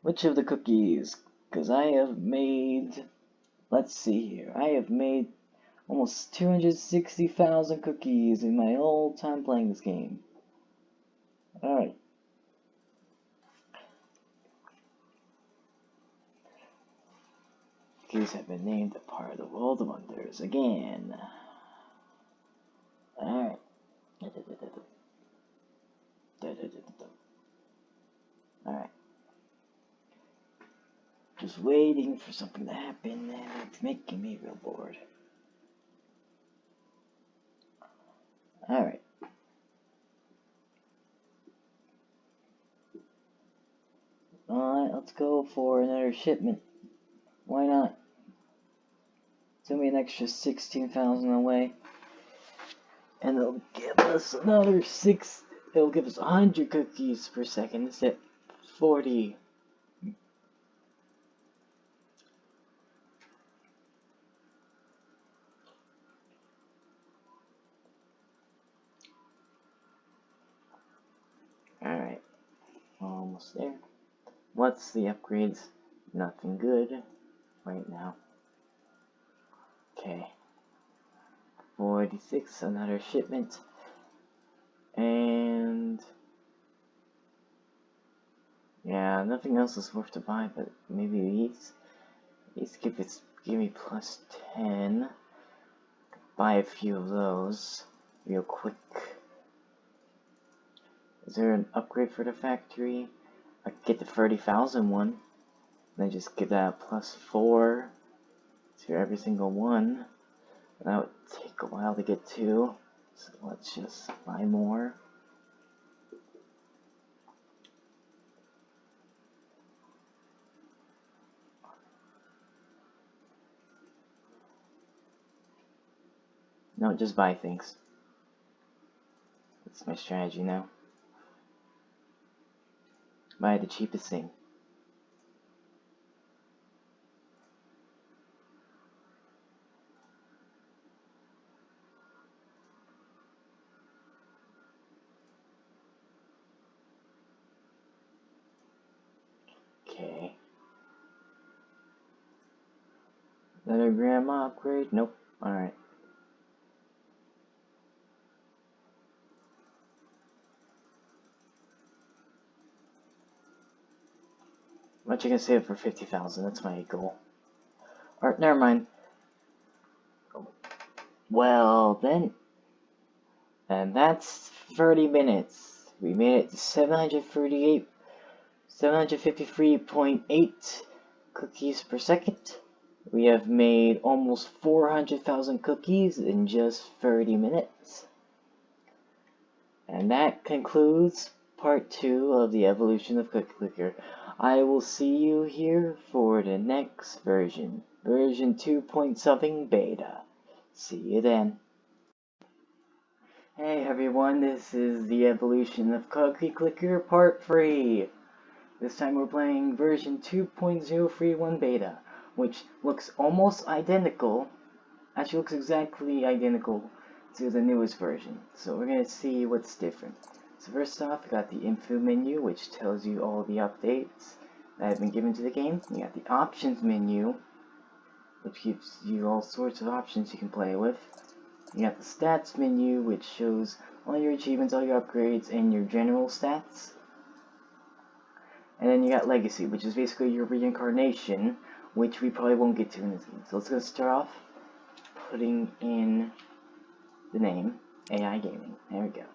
Which of the cookies? Because I have made, let's see here, I have made almost 260,000 cookies in my whole time playing this game. Alright. Cookies have been named a part of the world wonders again. Alright. Alright. Just waiting for something to happen, and it's making me real bored. Alright. Alright, let's go for another shipment. Why not? It's gonna be an extra 16,000 away. And it'll give us another it'll give us 100 cookies per second instead of 40. Alright, almost there. What's the upgrades? Nothing good right now. Okay. 46, another shipment. And yeah, nothing else is worth to buy, but maybe these give me plus 10. Buy a few of those real quick. Is there an upgrade for the factory? I could get the 30,000 one. Then just give that plus 4 to every single one. That would take a while to get to. So let's just buy more. No, just buy things. That's my strategy now. Buy the cheapest thing. Okay. Another grandma upgrade? Nope. Alright. What you can save for 50,000? That's my goal. Alright, never mind. Well then, and that's 30 minutes. We made it to 753.8 cookies per second. We have made almost 400,000 cookies in just 30 minutes. And that concludes part 2 of the evolution of Cookie Clicker. I will see you here for the next version. Version 2.something beta. See you then. Hey everyone, this is the evolution of Cookie Clicker part 3. This time we're playing version 2.031 beta, which looks almost identical. Actually looks exactly identical to the newest version. So we're gonna see what's different. So first off, we got the info menu, which tells you all the updates that have been given to the game. You got the options menu, which gives you all sorts of options you can play with. You got the stats menu, which shows all your achievements, all your upgrades, and your general stats. And then you got legacy, which is basically your reincarnation, which we probably won't get to in this game. So let's go start off putting in the name, AI Gaming. There we go.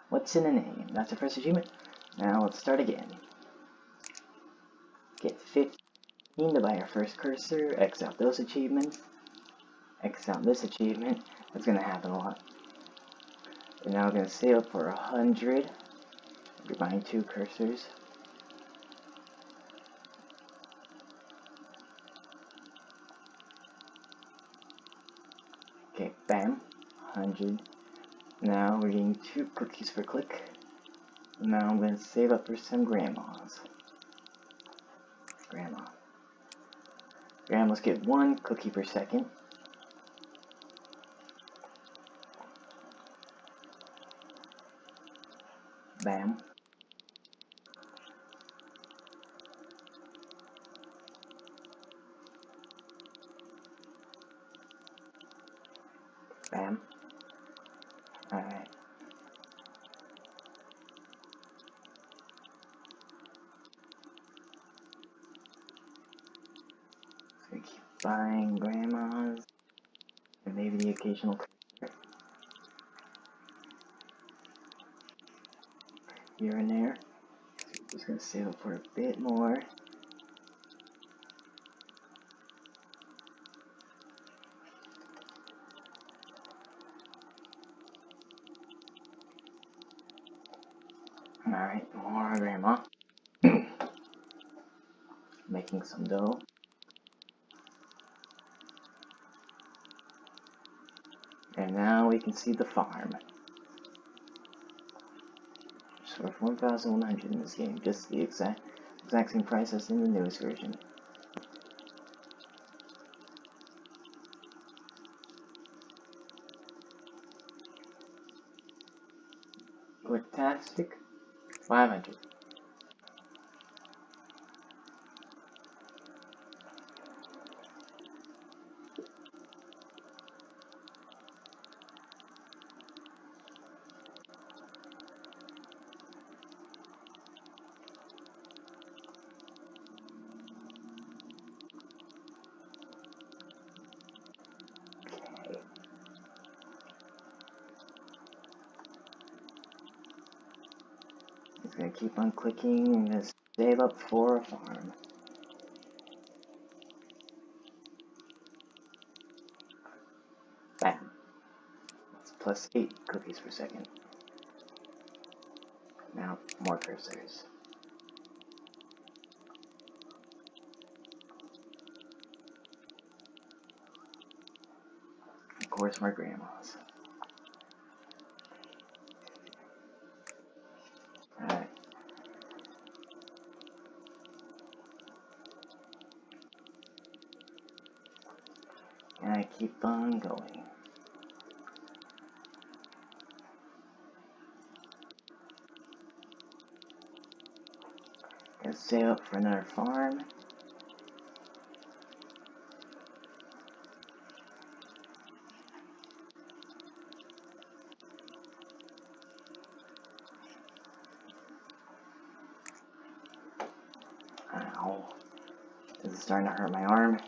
What's in the name? That's the first achievement. Now let's start again. Get 15 to buy our first cursor, X out those achievements, X out this achievement. That's gonna happen a lot. And now we're gonna save up for 100. We're buying 2 cursors. Okay, bam, 100. Now we're getting 2 cookies per click. Now I'm gonna save up for some grandmas. Grandmas get 1 cookie per second. Bam. Bam. Alright. So we keep buying grandmas. And maybe the occasional cursor here and there. So we're just gonna save up for a bit more. More grandma. Making some dough. And now we can see the farm. It's worth 1,100 in this game, just the exact same price as in the newest version. Fantastic. 500. It's gonna keep on clicking and just save up for a farm. Bam. That's plus 8 cookies per second. Now, more cursors. Of course, my grandma's. Alright. And I keep on going. Let's save up for another farm. Ow. This is starting to hurt my arm.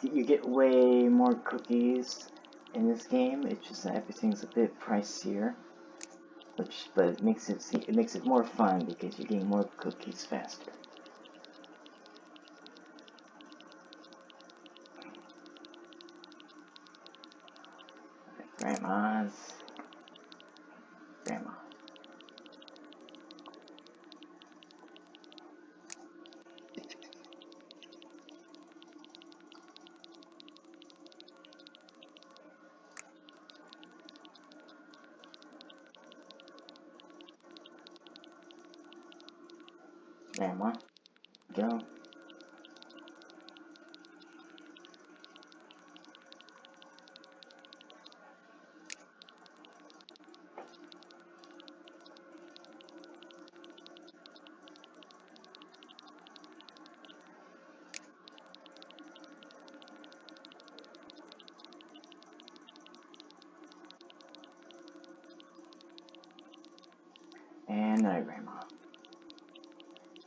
You get way more cookies in this game. It's just that everything's a bit pricier, but it makes it more fun because you're getting more cookies faster. Grandma. Grandma, go. And another grandma.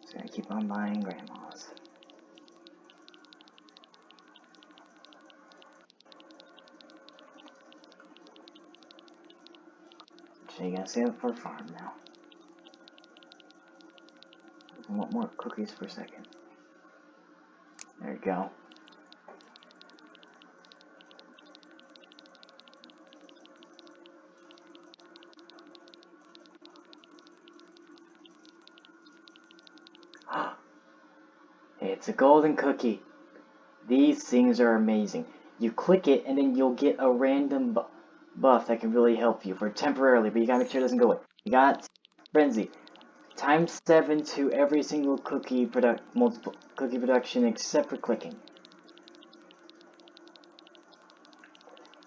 Just gonna keep on buying grandmas. So you gotta save up for a farm now. I want more cookies per second. There you go. It's a golden cookie. These things are amazing. You click it and then you'll get a random buff that can really help you for temporarily, but you gotta make sure it doesn't go away. You got Frenzy. Times 7 to every single multiple cookie production except for clicking.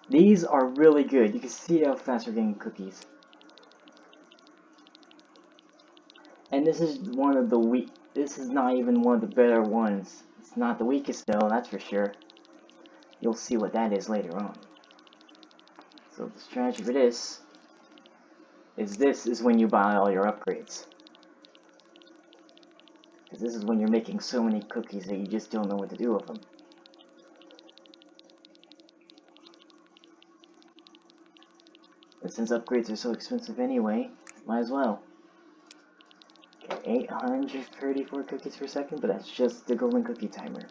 These are really good. You can see how fast we're getting cookies. And this is one of the this is not even one of the better ones. It's not the weakest though, that's for sure. You'll see what that is later on. So the strategy for this is when you buy all your upgrades. Because this is when you're making so many cookies that you just don't know what to do with them. But since upgrades are so expensive anyway, might as well. Okay, 834 cookies per second, but that's just the golden cookie timer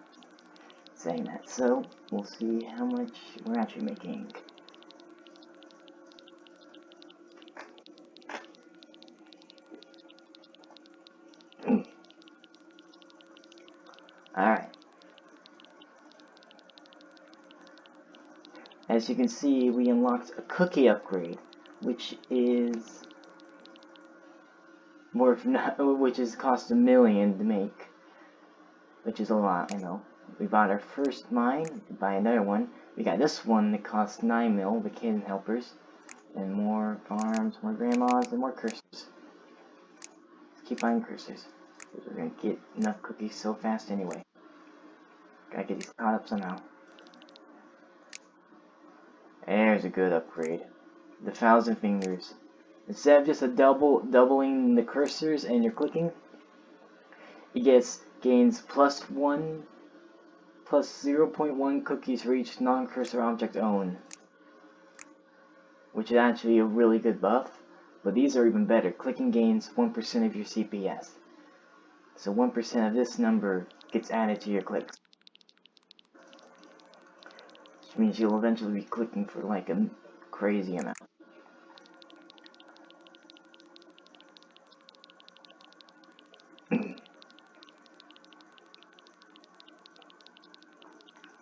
saying that. So we'll see how much we're actually making. Alright. As you can see, we unlocked a cookie upgrade, which is which is cost $1 million to make, which is a lot, I know. We bought our first mine, buy another one. We got this one that costs 9 mil, the Kid Helpers, and more farms, more grandmas, and more cursors. Let's keep buying cursors, because we're gonna get enough cookies so fast anyway. Gotta get these caught up somehow. There's a good upgrade. The 1,000 fingers. Instead of just doubling the cursors and your clicking, it gains plus 0.1 cookies for each non-cursor object owned, which is actually a really good buff. But these are even better. Clicking gains 1% of your CPS. So 1% of this number gets added to your clicks, which means you'll eventually be clicking for like a crazy amount.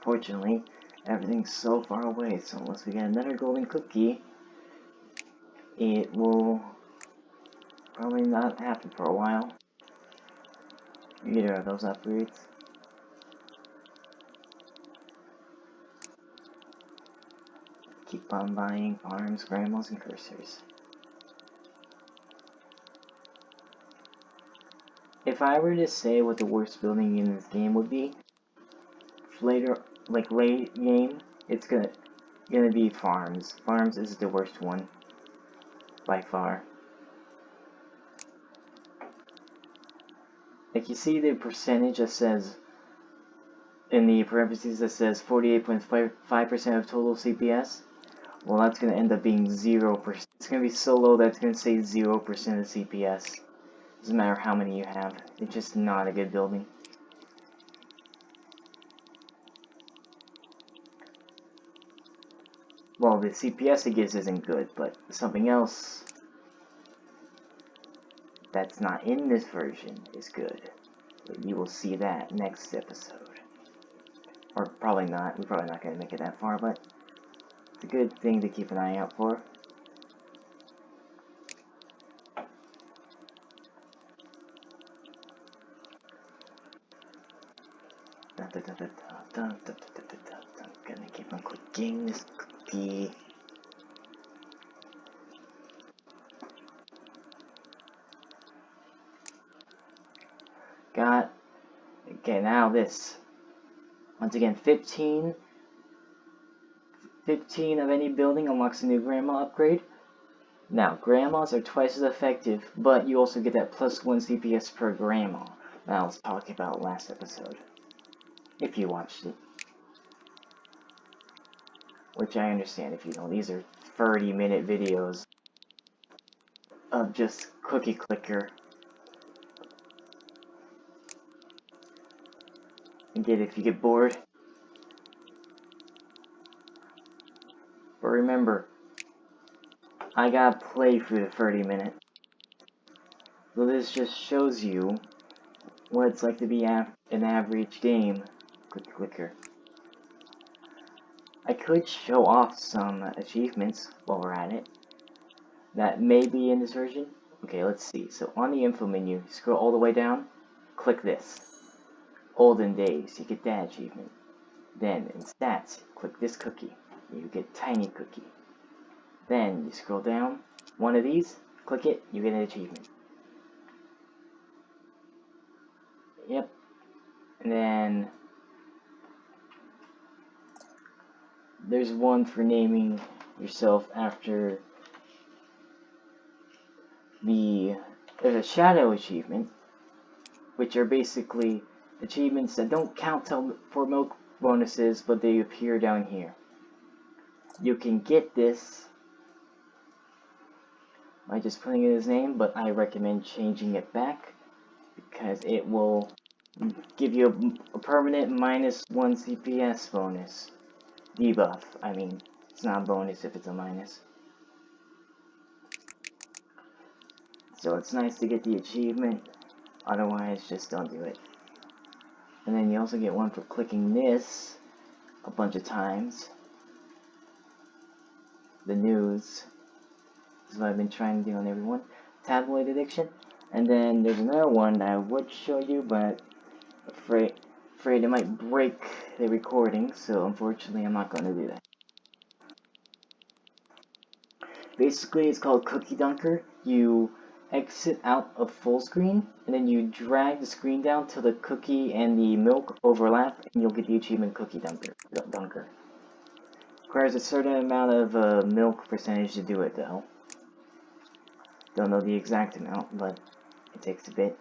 Fortunately, everything's so far away, so unless we get another golden cookie, it will probably not happen for a while. Either of those upgrades. Keep on buying farms, grandmas, and cursors. If I were to say what the worst building in this game would be, late game, it's gonna be farms. Farms is the worst one, by far. Like, you see the percentage that says, in the parentheses that says 48.5% of total CPS? Well, that's gonna end up being 0%. It's gonna be so low that it's gonna say 0% of CPS. Doesn't matter how many you have. It's just not a good building. Well, the CPS it gives isn't good, but something else that's not in this version is good. But you will see that next episode. Or probably not. We're probably not going to make it that far, but it's a good thing to keep an eye out for. I'm gonna keep on clicking this cookie. Okay, now this. Once again, 15 of any building unlocks a new grandma upgrade. Now, grandmas are twice as effective, but you also get that plus 1 CPS per grandma that I was talking about last episode, if you watched it. Which I understand if you don't. These are 30-minute videos of just cookie clicker. And get it if you get bored. But remember, I gotta play through the 30 minutes. So this just shows you what it's like to be an average game cookie clicker. I could show off some achievements while we're at it that may be in this version. Okay, let's see. So on the info menu, scroll all the way down, click this. Olden Days, you get that achievement. Then in stats, click this cookie, you get tiny cookie. Then you scroll down, one of these, click it, you get an achievement. Yep. And then there's one for naming yourself after there's a shadow achievement, which are basically achievements that don't count for milk bonuses, but they appear down here. You can get this by just putting in his name, but I recommend changing it back because it will give you a permanent -1 CPS bonus. Debuff, I mean, it's not a bonus if it's a minus. So it's nice to get the achievement, otherwise just don't do it. And then you also get one for clicking this a bunch of times. The news. This is what I've been trying to do on everyone. Tabloid addiction. And then there's another one that I would show you, but afraid it might break the recording, so unfortunately I'm not going to do that. Basically, it's called Cookie Dunker. You exit out of full screen, and then you drag the screen down till the cookie and the milk overlap, and you'll get the achievement Cookie Dunker. Requires a certain amount of milk percentage to do it, though. Don't know the exact amount, but it takes a bit.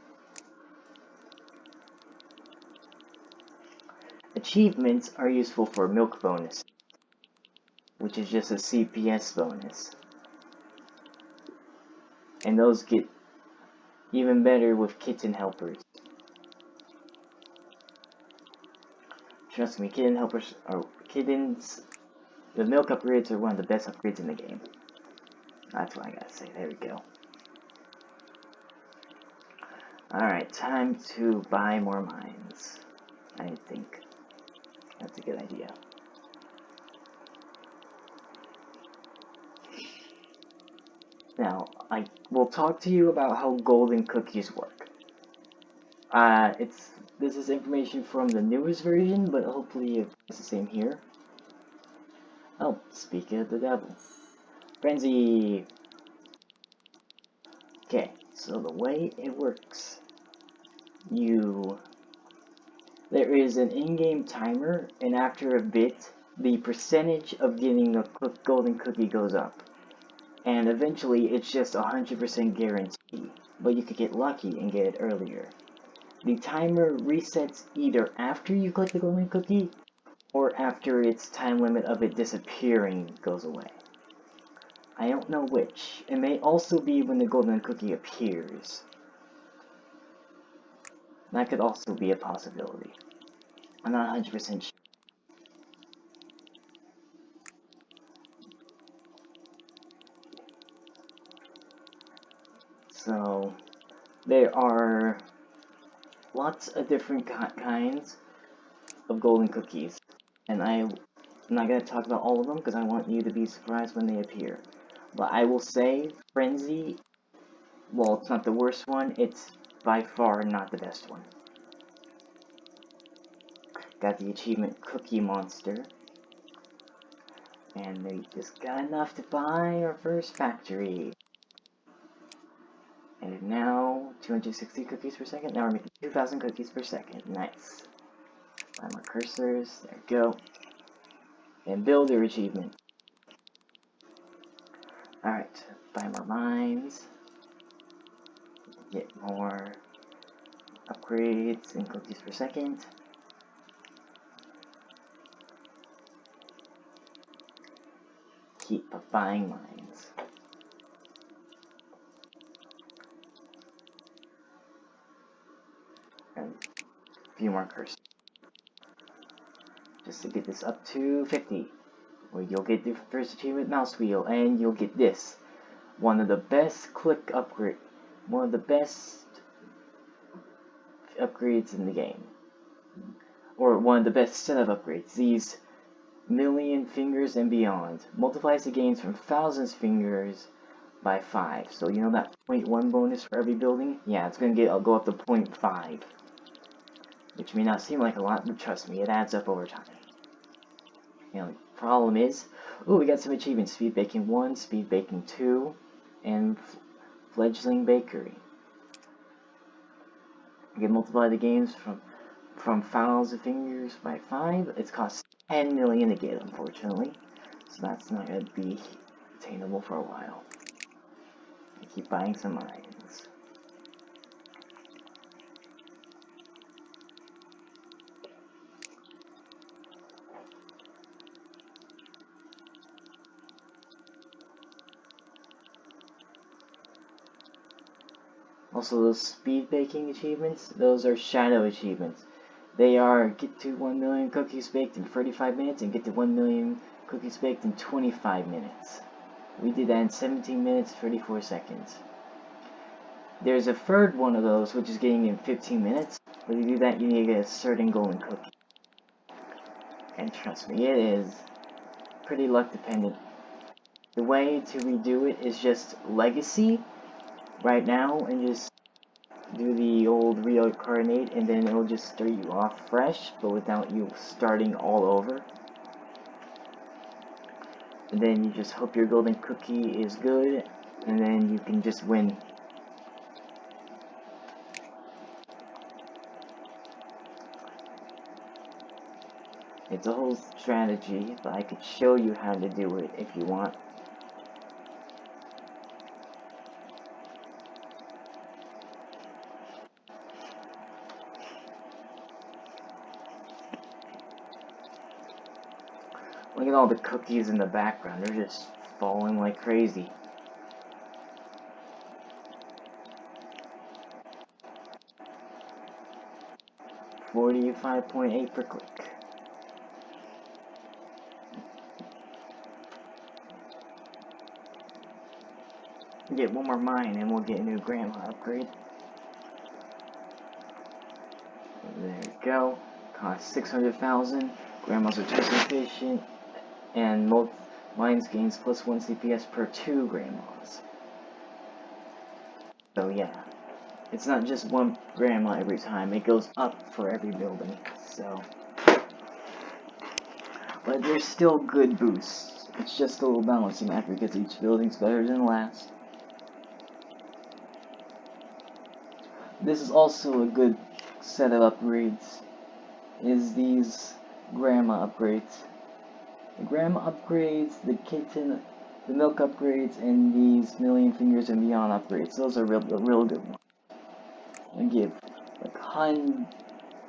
Achievements are useful for milk bonus, which is just a CPS bonus. And those get even better with kitten helpers. Trust me, kitten helpers are kittens. The milk upgrades are one of the best upgrades in the game. That's what I gotta say. There we go. Alright, time to buy more mines. I think that's a good idea. Now, I will talk to you about how golden cookies work. This is information from the newest version, but hopefully it's the same here. Oh, speak of the devil. Frenzy! Okay, so the way it works, there is an in-game timer, and after a bit, the percentage of getting a golden cookie goes up. And eventually, it's just 100% guarantee, but you could get lucky and get it earlier. The timer resets either after you collect the golden cookie, or after its time limit of it disappearing goes away. I don't know which. It may also be when the golden cookie appears. That could also be a possibility. I'm not 100% sure. So, there are lots of different kinds of golden cookies, and I'm not going to talk about all of them because I want you to be surprised when they appear. But I will say, Frenzy, well, it's not the worst one, it's by far not the best one. Got the achievement Cookie Monster, and we just got enough to buy our first factory. And now, 260 cookies per second. Now we're making 2,000 cookies per second. Nice. Buy more cursors. There we go. And builder achievement. Alright. Buy more mines. Get more upgrades and cookies per second. Keep buying mines. And a few more cursors. Just to get this up to 50. Where you'll get the first achievement mouse wheel, and you'll get this. One of the best one of the best upgrades in the game. Or one of the best set of upgrades. These million fingers and beyond. Multiplies the gains from thousands fingers by 5. So you know that 0.1 bonus for every building? Yeah, it's gonna go up to 0.5. Which may not seem like a lot, but trust me, it adds up over time. The only problem is, we got some achievements. Speed Baking 1, Speed Baking 2, and Fledgling Bakery. You can multiply the gains from thousands of fingers by 5. It's cost 10 million to get, unfortunately. So that's not going to be attainable for a while. I keep buying some mines. Also, those speed baking achievements, those are shadow achievements. They are get to 1 million cookies baked in 35 minutes and get to 1 million cookies baked in 25 minutes. We did that in 17 minutes, 34 seconds. There's a third one of those, which is getting in 15 minutes. But to do that, you need to get a certain golden cookie. And trust me, it is pretty luck dependent. The way to redo it is just legacy right now and just do the old reincarnate, and then it'll just start you off fresh, but without you starting all over. And then you just hope your golden cookie is good, and then you can just win. It's a whole strategy, but I could show you how to do it if you want. Look at all the cookies in the background, they're just falling like crazy. $45.8 per click. Get one more mine and we'll get a new grandma upgrade. There you go. Cost 600,000. Grandmas are twice efficient. And mines gains plus 1 CPS per 2 grandmas. So yeah, it's not just one grandma every time, it goes up for every building, so. But there's still good boosts. It's just a little balancing act because each building's better than the last. This is also a good set of upgrades, is these grandma upgrades. The grandma upgrades, the kitten, the milk upgrades, and these million fingers and beyond upgrades. Those are real good ones. And give like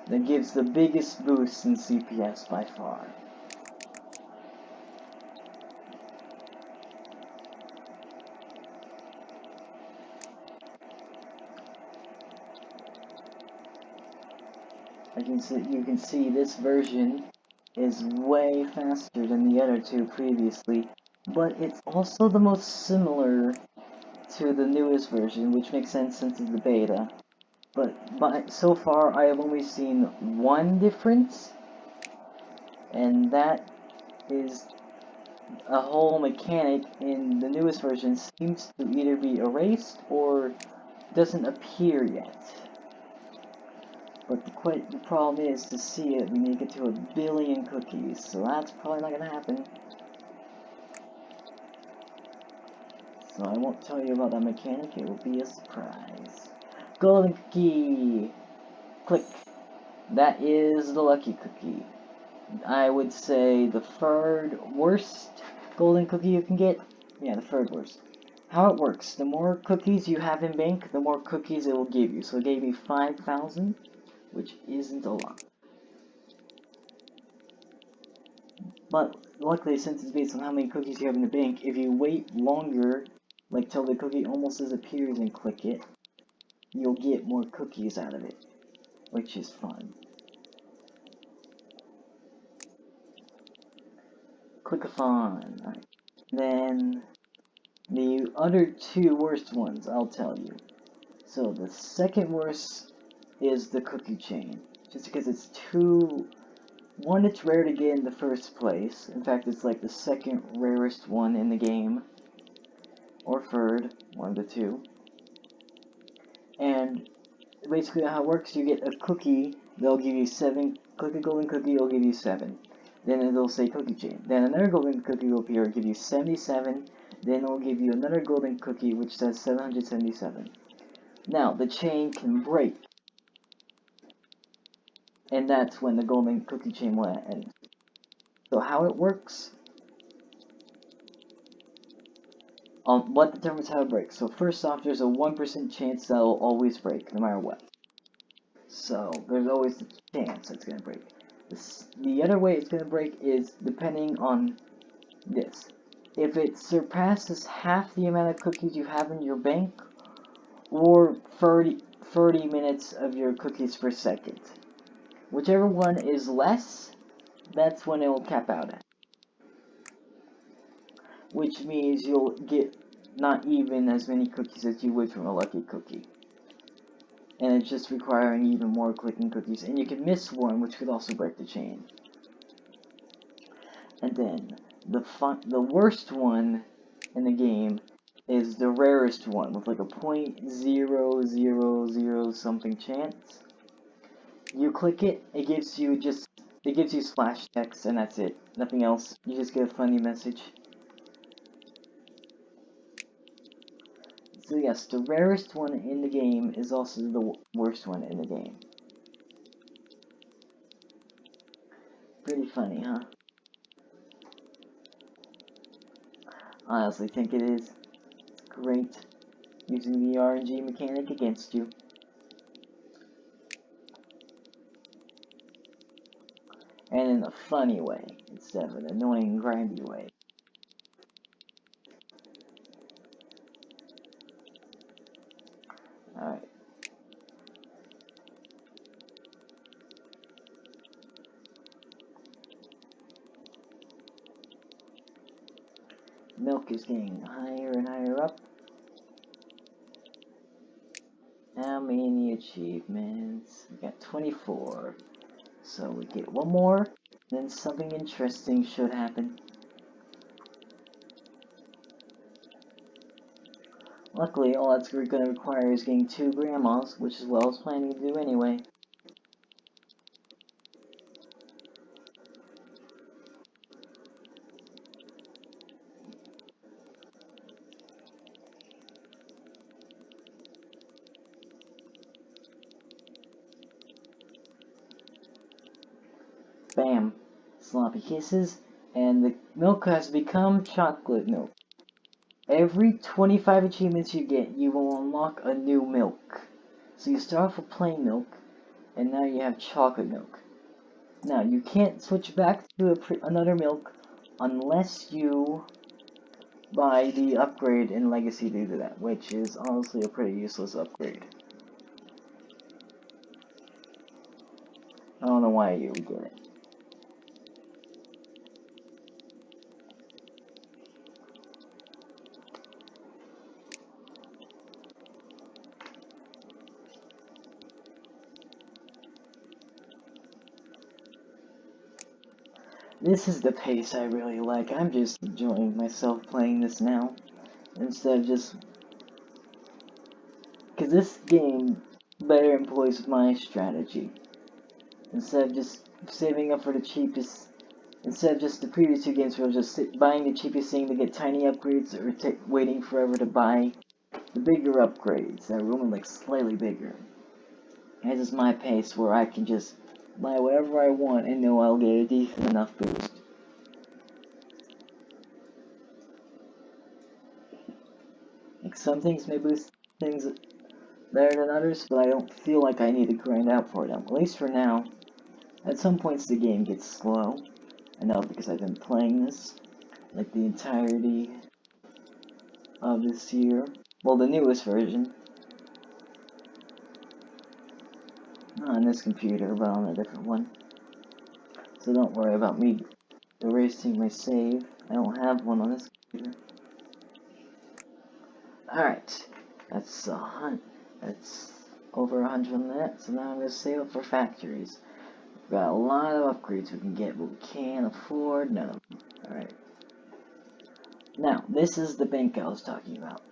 that gives the biggest boost in CPS by far. You can see this version is way faster than the other two previously, but it's also the most similar to the newest version, which makes sense since it's the beta. But so far, I have only seen one difference, and that is a whole mechanic in the newest version seems to either be erased or doesn't appear yet. But the problem is, to see it, we need to get to 1 billion cookies, so that's probably not gonna happen. So I won't tell you about that mechanic, it will be a surprise. Golden cookie! Click. That is the lucky cookie. I would say the third worst golden cookie you can get. Yeah, the third worst. How it works, the more cookies you have in bank, the more cookies it will give you. So it gave me 5,000. Which isn't a lot. But luckily, since it's based on how many cookies you have in the bank, if you wait longer, like till the cookie almost disappears and click it, you'll get more cookies out of it, which is fun. Click-a-thon. Alright. Then, the other two worst ones, I'll tell you. So, the second worst is the cookie chain, just because it's one, it's rare to get in the first place. In fact, it's like the second rarest one in the game, or third, one of the two. And basically how it works, you get a cookie, they'll give you 7, click a golden cookie, it'll give you 7. Then it'll say cookie chain. Then another golden cookie will appear, give you 77, then it'll give you another golden cookie which says 777. Now, the chain can break. And that's when the golden cookie chain will end. So how it works, what determines how it breaks? So first off, there's a 1% chance that it'll always break, no matter what. So there's always the chance it's going to break. The other way it's going to break is depending on this. If it surpasses half the amount of cookies you have in your bank, or 30 minutes of your cookies per second. Whichever one is less, that's when it will cap out at. Which means you'll get not even as many cookies as you would from a lucky cookie. And it's just requiring even more clicking cookies, and you can miss one, which could also break the chain. And then, the worst one in the game is the rarest one, with like a 0.000 something chance. You click it, it gives you splash text, and that's it. Nothing else. You just get a funny message. So yes, the rarest one in the game is also the worst one in the game. Pretty funny, huh? I honestly think it is. It's great. Using the RNG mechanic against you. And in a funny way, instead of an annoying, grindy way. Alright. Milk is getting higher and higher up. How many achievements? We got 24. So we get one more, then something interesting should happen. Luckily, all that's going to require is getting 2 grandmas, which is what I was planning to do anyway. Bam! Sloppy kisses, and the milk has become chocolate milk. Every 25 achievements you get, you will unlock a new milk. So you start off with plain milk, and now you have chocolate milk. Now, you can't switch back to another milk unless you buy the upgrade in Legacy to do that, which is honestly a pretty useless upgrade. I don't know why you would get it. This is the pace I really like. I'm just enjoying myself playing this now, instead of just... because this game better employs my strategy. Instead of just saving up for the cheapest... instead of just the previous 2 games where I was just buying the cheapest thing to get tiny upgrades, or waiting forever to buy the bigger upgrades that were only like slightly bigger. This is my pace where I can just buy whatever I want and know I'll get a decent enough boost. Like, some things may boost things better than others, but I don't feel like I need to grind out for them, at least for now. At some points the game gets slow. I know, because I've been playing this like the entirety of this year. Well, the newest version. Not on this computer, but on a different one. So don't worry about me erasing my save. I don't have one on this computer. Alright, that's over 100 minutes, so now I'm going to save up for factories. We've got a lot of upgrades we can get, but we can't afford none of them. Alright. Now, this is the bank I was talking about.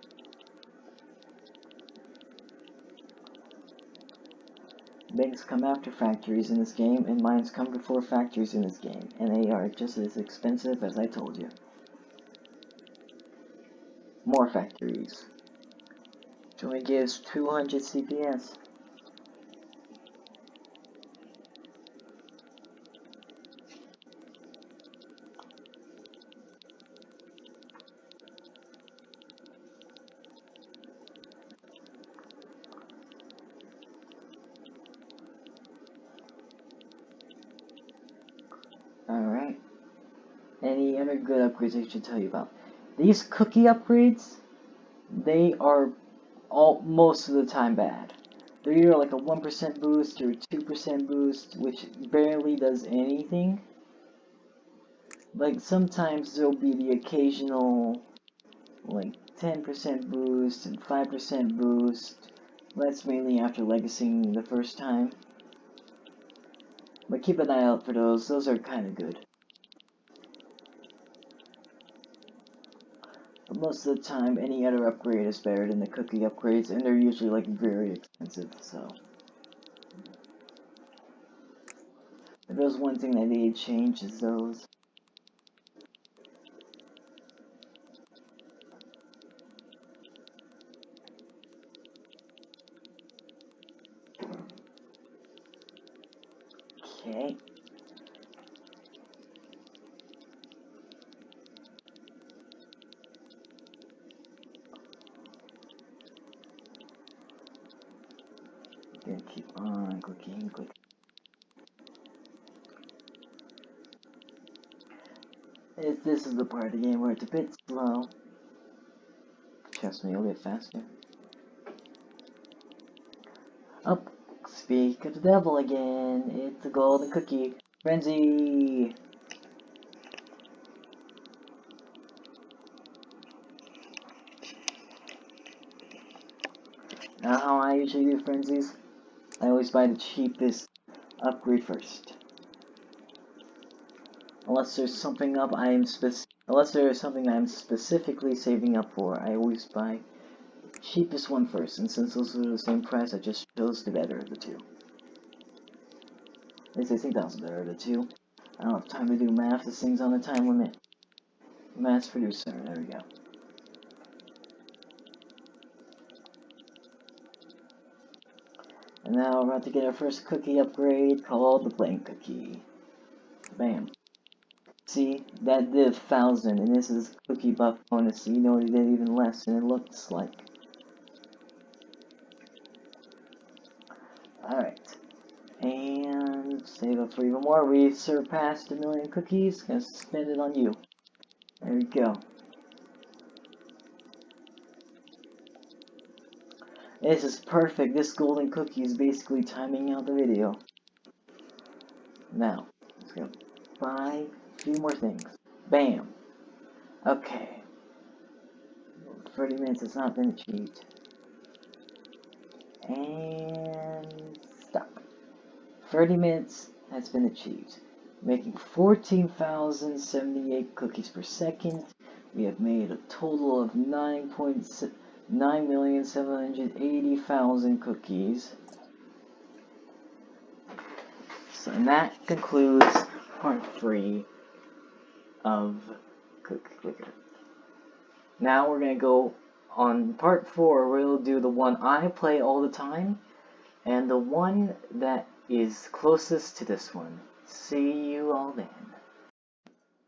Banks come after factories in this game, and mines come before factories in this game, and they are just as expensive as I told you. More factories. Which only gives 200 CPS. Alright. Any other good upgrades I should tell you about? These cookie upgrades, they are most of the time bad. They're either like a 1% boost or 2% boost, which barely does anything. Like sometimes there'll be the occasional like 10% boost and 5% boost. That's mainly after legacying the first time. But keep an eye out for those. Those are kind of good. But most of the time, any other upgrade is better than the cookie upgrades, and they're usually like very expensive, so. If there's one thing that they change is those. Okay. Gonna keep on clicking. This is the part of the game where it's a bit slow. Trust me, it'll get faster. Oh, speak of the devil again. It's a golden cookie. Frenzy! Now how I usually do frenzies, I always buy the cheapest upgrade first. Unless there's something I'm specifically saving up for, I always buy the cheapest one first, and since those are the same price, I just chose the better of the two. At least I think that was the better of the two. I don't have time to do math, this thing's on the time limit. Mass producer, there we go. And now we're about to get our first cookie upgrade called the Flame Cookie. Bam. See, that did 1,000, and this is cookie buff bonus, so you know it did even less than it looks like. Alright. And save up for even more. We surpassed 1,000,000 cookies. Gonna spend it on you. There we go. This is perfect. This golden cookie is basically timing out the video. Now, let's go buy a few more things. Bam. Okay. 30 minutes has not been achieved. And stop. 30 minutes has been achieved. Making 14,078 cookies per second. We have made a total of 9,780,000 cookies. So, and that concludes part 3 of Cookie Clicker. Now we're going to go on part 4, where we'll do the one I play all the time, and the one that is closest to this one. See you all then.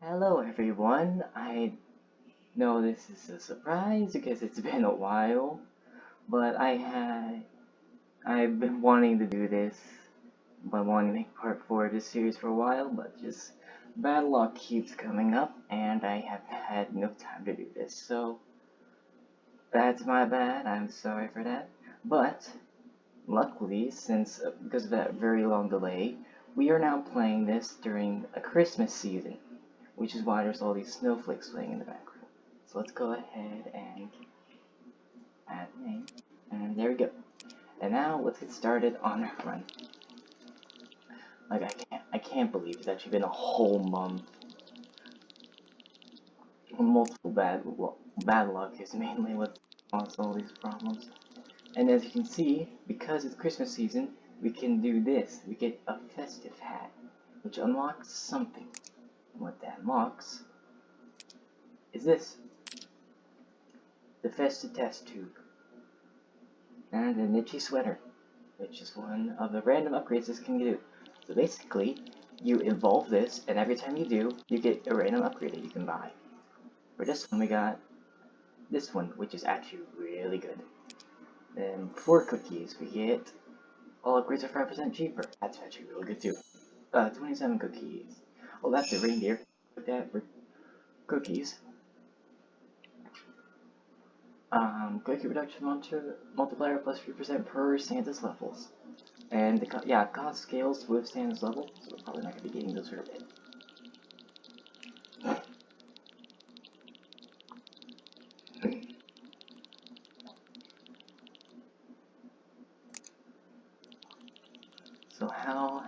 Hello everyone, I know this is a surprise because it's been a while, but I've been wanting to do this, but wanting to make part 4 of this series for a while, but just bad luck keeps coming up, and I have had no time to do this, so that's my bad, I'm sorry for that. But luckily, because of that very long delay, we are now playing this during a Christmas season, which is why there's all these snowflakes playing in the background. So let's go ahead and add name, and there we go. And now let's get started on our run. Like I can't believe it's actually been a whole month. Multiple bad luck is mainly what caused all these problems. And as you can see, because it's Christmas season, we can do this. We get a festive hat, which unlocks something. And what that unlocks is this. The festive test tube. And a Nitchy sweater, which is one of the random upgrades this can do. So basically, you evolve this, and every time you do, you get a random upgrade that you can buy. For this one, we got this one, which is actually really good. Then 4 cookies, we get all upgrades are 5% cheaper. That's actually really good too. 27 cookies. Oh, that's a reindeer. Put that for cookies. Cookie reduction multiplier plus 3% per Santa's levels. And yeah, cost scales with Santa's level, so we're probably not going to be getting those for a bit. So how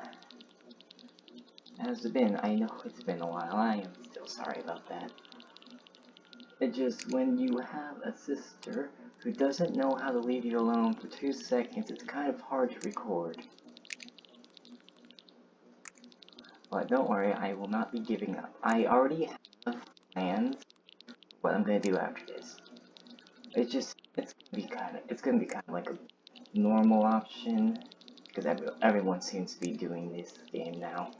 has it been? I know it's been a while, I am still sorry about that. It just, when you have a sister who doesn't know how to leave you alone for 2 seconds, it's kind of hard to record. But don't worry, I will not be giving up. I already have plans what I'm gonna do after this. It's gonna be kind of like a normal option, because everyone seems to be doing this game now.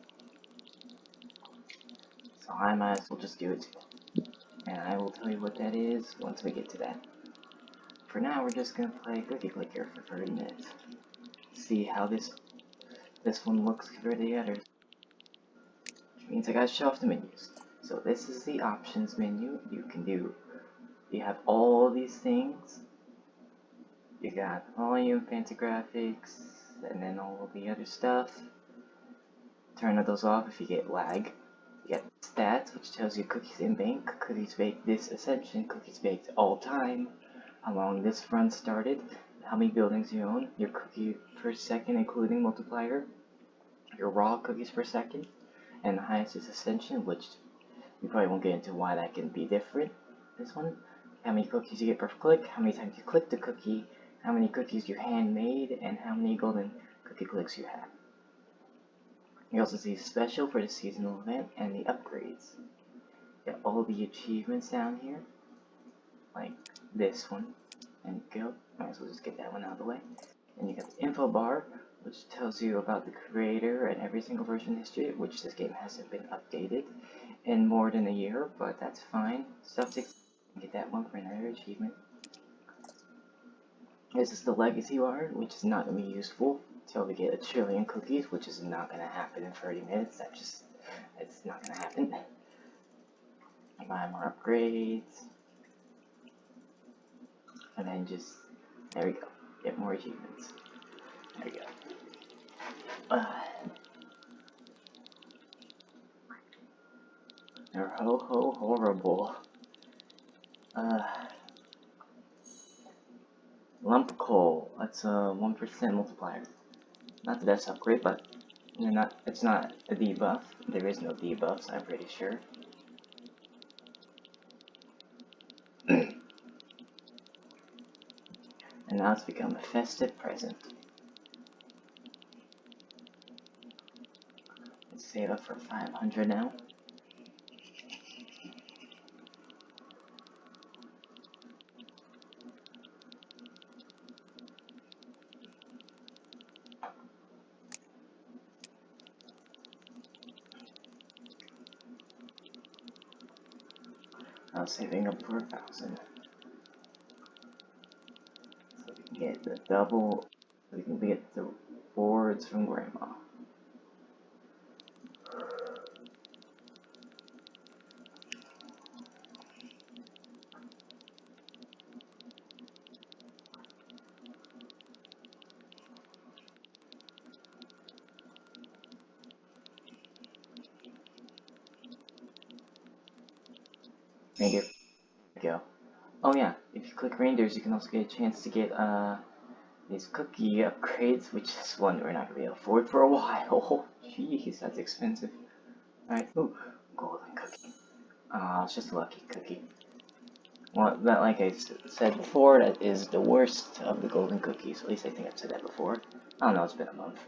So I might as well just do it too. And I will tell you what that is once we get to that. For now, we're just gonna play Cookie Clicker for 30 minutes. See how this one looks compared to the others. Which means I gotta show off the menus. So this is the options menu. You have all these things. You got volume, fancy graphics, and then all of the other stuff. Turn those off if you get lag. You got stats, which tells you cookies in bank, cookies baked this ascension, cookies baked all time, how long this run started, how many buildings you own, your cookie per second including multiplier, your raw cookies per second, and the highest is ascension, which we probably won't get into why that can be different. This one, how many cookies you get per click, how many times you click the cookie, how many cookies you handmade, and how many golden cookie clicks you have. You also see special for the seasonal event and the upgrades. You got all the achievements down here, like this one, and go. Might as well just get that one out of the way. And you got the info bar, which tells you about the creator and every single version history, which this game hasn't been updated in more than a year, but that's fine. Stuff to get that one for another achievement. This is the legacy bar, which is not going to be useful until we get 1 trillion cookies, which is not going to happen in 30 minutes. It's not going to happen. Buy more upgrades. And then there we go. Get more achievements. There we go. They're ho horrible. Lump coal. That's a 1% multiplier. Not the best upgrade, but it's not a debuff. There is no debuffs, I'm pretty sure. And now it's become a festive present. Let's save up for 500 now. I was saving up for 1,000. So we can get the double, we can get the rewards from Grandma. Reindeer. There we go. Oh yeah, if you click reindeers, you can also get a chance to get these cookie upgrades, which is one we're not gonna be able to afford for a while. Jeez, that's expensive. Alright, ooh, golden cookie. It's just a lucky cookie. Well, that, like I said before, that is the worst of the golden cookies. At least I think I've said that before. I don't know, it's been a month.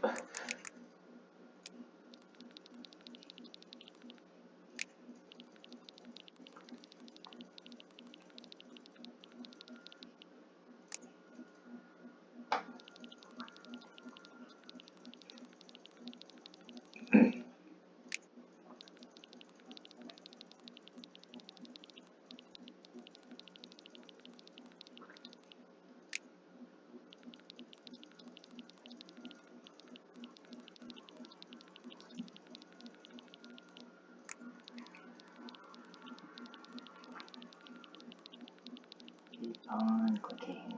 on clicking.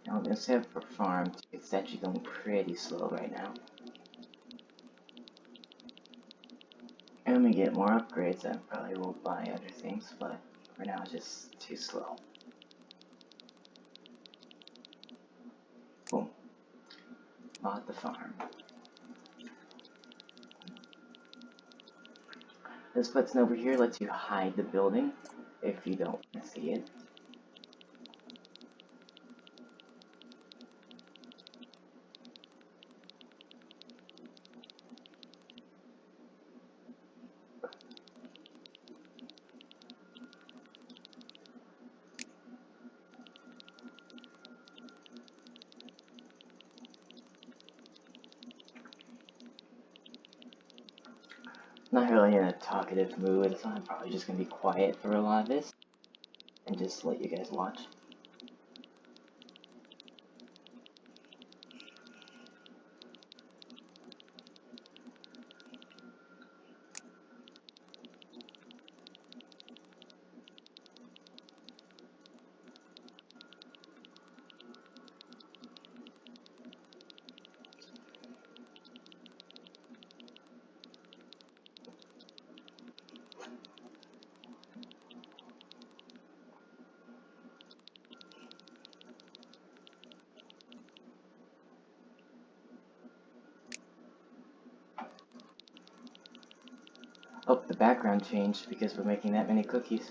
Now let's have for farm. It's actually going pretty slow right now. And we get more upgrades, I probably will buy other things, but for now it's just too slow. Boom. Bought the farm. This button over here lets you hide the building if you don't want to see it. Not really in a talkative mood, so I'm probably just going to be quiet for a lot of this and just let you guys watch. Oh, the background changed because we're making that many cookies.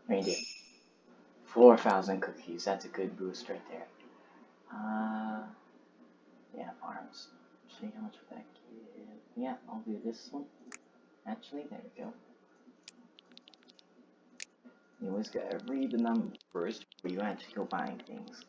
What do you do? 4,000 cookies, that's a good boost right there. Yeah, farms. See how much would that give? Yeah, I'll do this one. Actually, there we go. You always gotta read the numbers before you actually go buying things.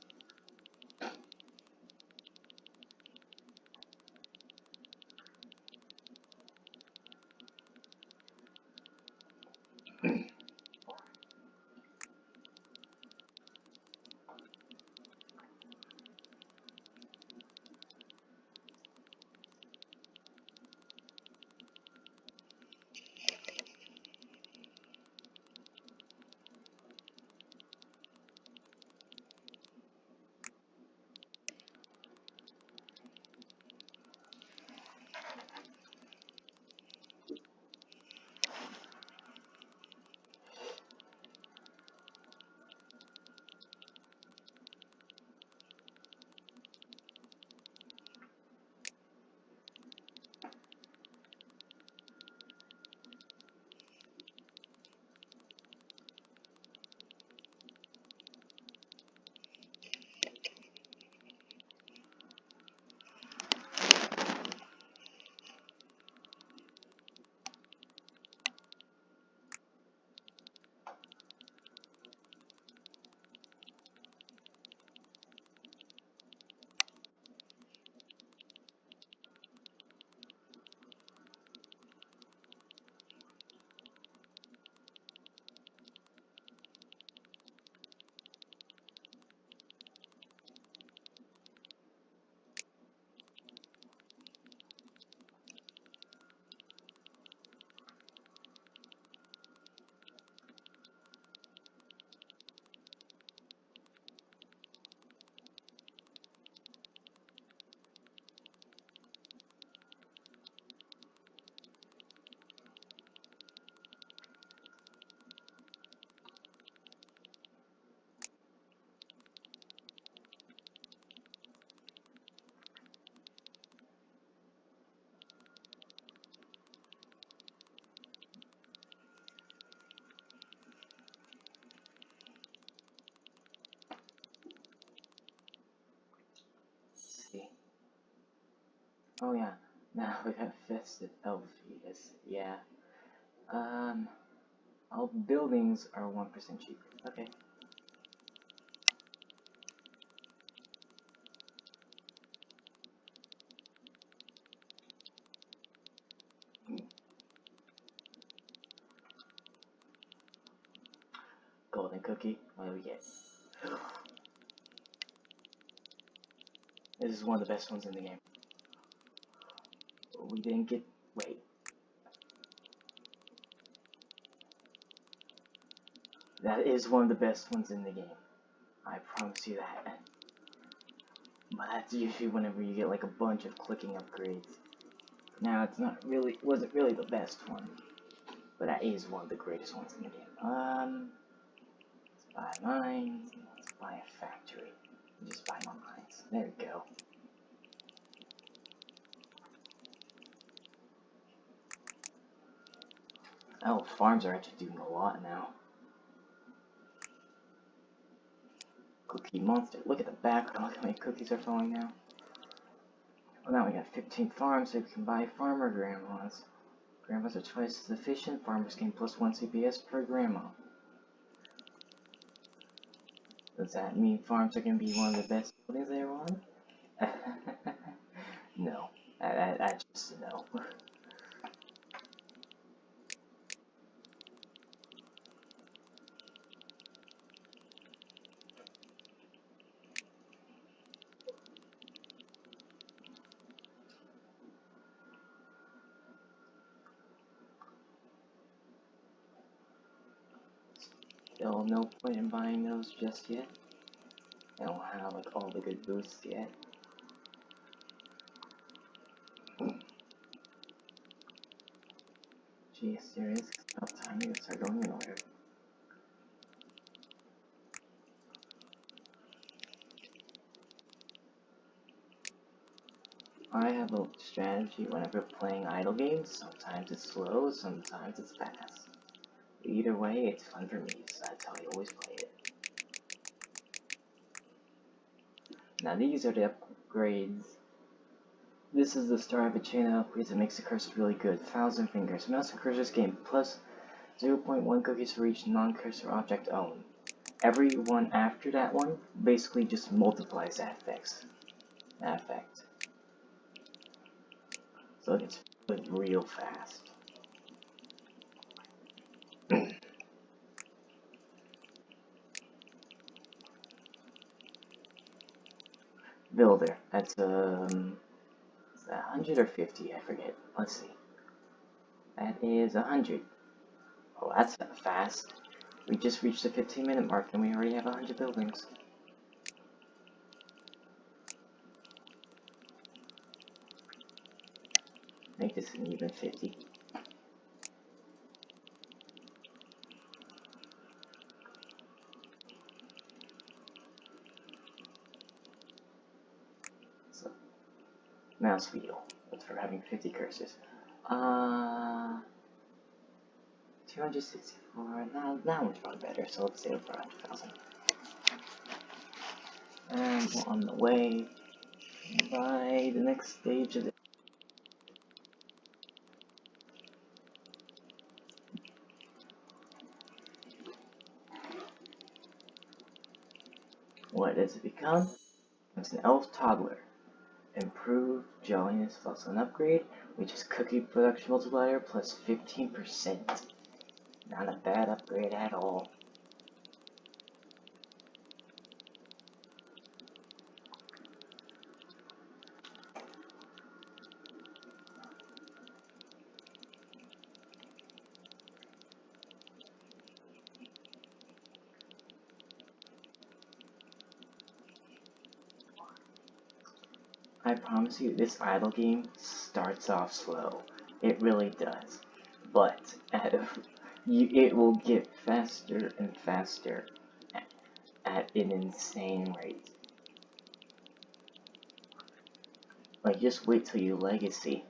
Oh yeah, now we have festive Elfies. Yeah. All buildings are 1% cheaper. Okay. Golden cookie. What do we get? This is one of the best ones in the game. We didn't get. Wait. That is one of the best ones in the game. I promise you that. But that's usually whenever you get like a bunch of clicking upgrades. Now it's not really, wasn't really the best one, but that is one of the greatest ones in the game. Let's buy mines. Let's buy a factory. Just buy more mines. There we go. Oh, farms are actually doing a lot now. Cookie monster. Look at the back. Look how many cookies are falling now. Well, now we got 15 farms, so we can buy farmer grandmas. Grandmas are twice as efficient. Farmers gain +1 CPS per grandma. Does that mean farms are going to be one of the best buildings they ever on? No. That's just a no. Still no point in buying those just yet. I don't have like all the good boosts yet. Jeez, there is enough time to start going in order. I have a strategy whenever playing idle games. Sometimes it's slow, sometimes it's fast. Either way, it's fun for me, so that's how I always play it. Now these are the upgrades. This is the start of a chain of upgrades that makes the cursor really good. 1,000 fingers. Mouse and cursors gain plus 0.1 cookies for each non-cursor object owned. Every one after that one basically just multiplies that effect. So it's real fast. Builder. That's is that 100 or 50? I forget. Let's see. That is 100. Oh, that's fast. We just reached the 15-minute mark and we already have 100 buildings. Make this an even 50. So, mouse wheel. That's for having 50 cursors. 264. Now one's probably better, so let's say over 100,000. And we're on the way by the next stage of the. What does it become? It's an elf toddler. Improved jolliness is also an upgrade, which is cookie production multiplier plus 15%. Not a bad upgrade at all. I promise you, this idle game starts off slow. It really does. But it will get faster and faster at an insane rate. Like, just wait till you legacy.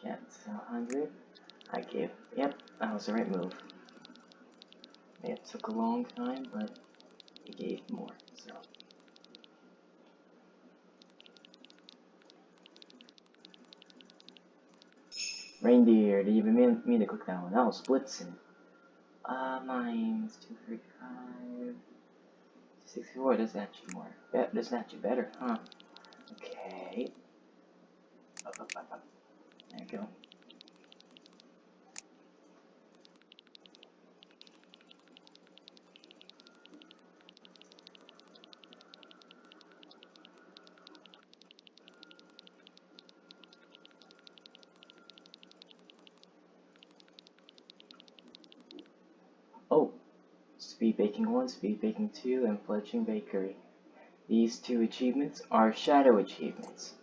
Yep, so 100. I gave. Yep, that was the right move. It took a long time, but it gave more, so. Reindeer, did you even mean to click that one? That was Blitzen. Mine's 235. 64, that's actually more. That's actually better, huh? Okay. Up. There you go. Oh, Speed Baking 1, Speed Baking 2, and Fledgling Bakery. These two achievements are shadow achievements.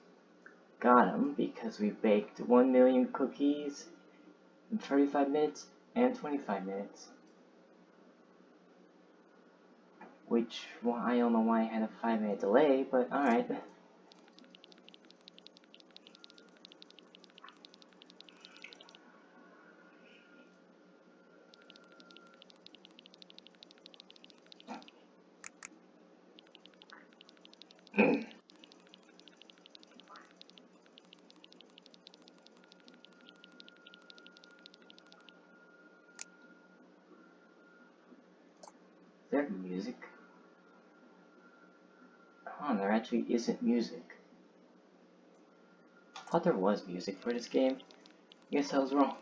Got them because we baked 1 million cookies in 35 minutes and 25 minutes. Which, well, I don't know why I had a 5-minute delay, but alright. Is there music? Oh, there actually isn't music. I thought there was music for this game. Guess I was wrong.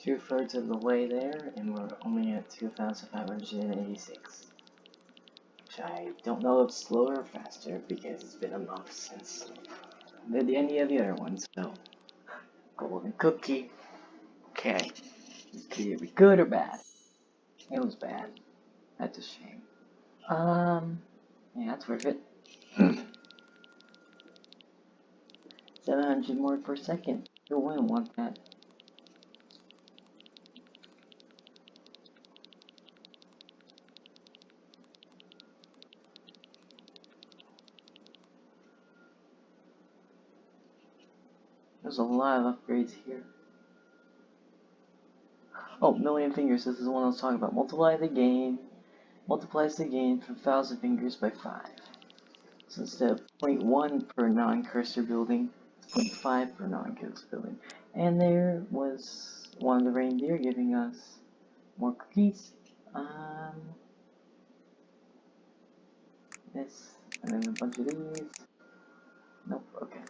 Two-thirds of the way there, and we're only at 2,586. Which I don't know if it's slower or faster, because it's been a month since any of the other ones, so. Golden cookie. Okay. Could it be good or bad? It was bad. That's a shame. Yeah, that's worth it. 700 more per second. Who wouldn't want that? There's a lot of upgrades here. Oh, million fingers. This is the one I was talking about. Multiplies the gain from 1,000 fingers by 5. So instead of 0.1 per non-cursor building, it's 0.5 per non-cursor building. And there was one of the reindeer giving us more cookies. This, and then a bunch of these. Nope, okay.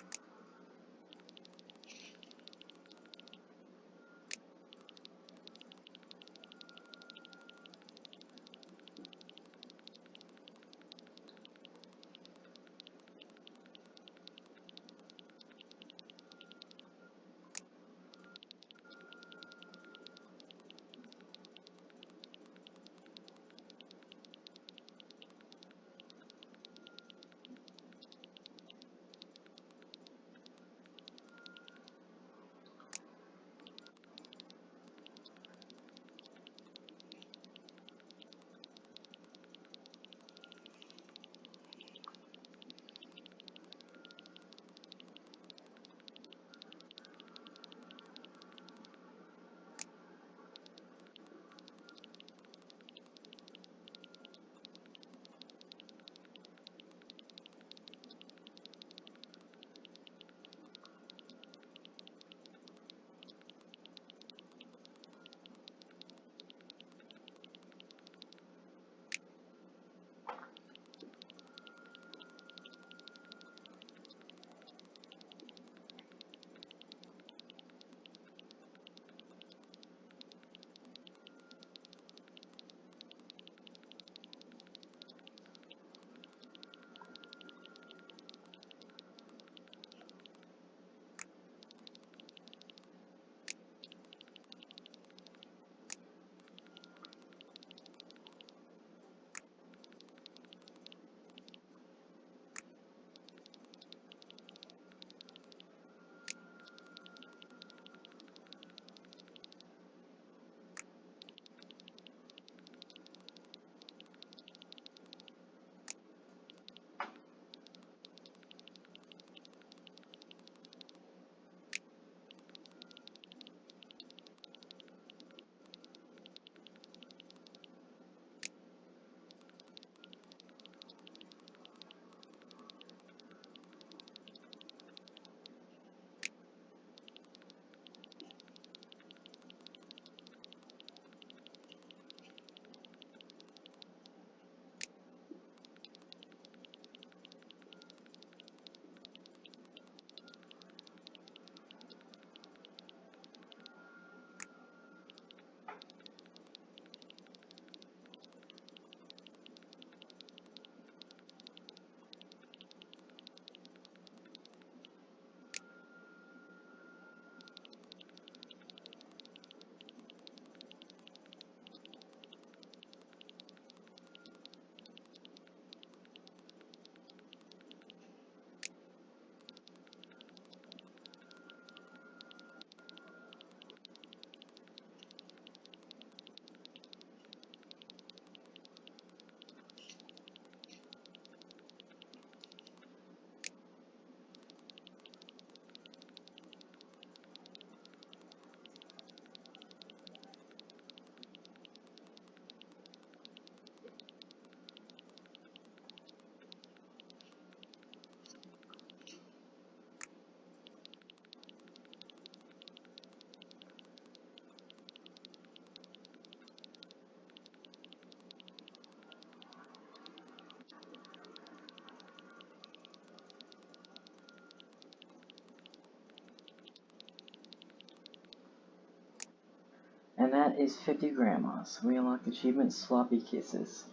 And that is 50 grandmas. We unlocked achievement Sloppy Kisses.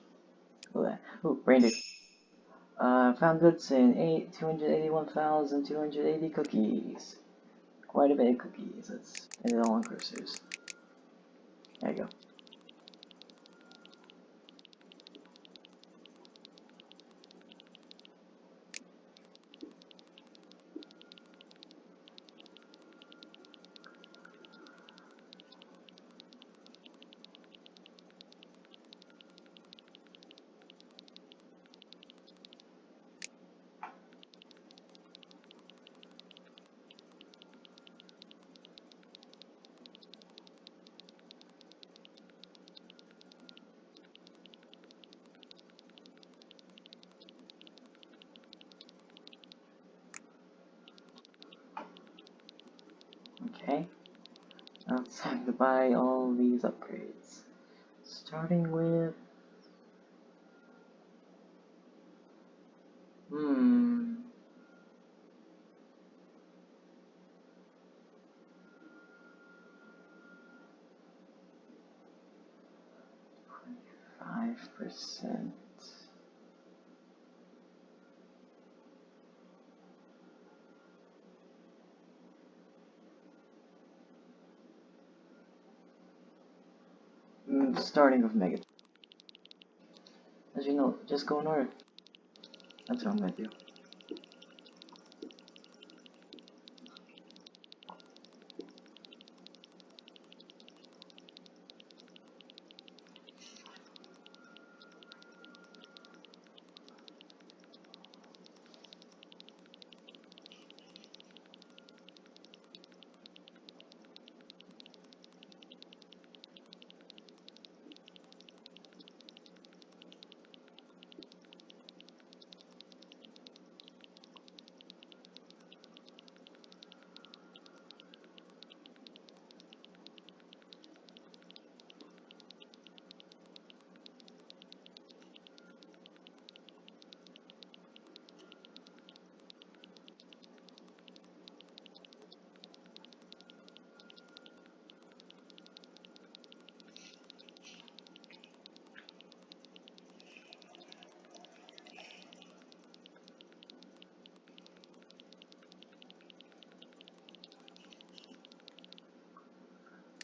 Look at that. Ooh, reindeer. Found goods in 281,280 cookies. Quite a bit of cookies. Let's end it all on cursors. There you go. Okay. Now it's time to buy all these upgrades. Starting with... 5%. Starting with Mega. As you know, just go in order. That's what I'm gonna do.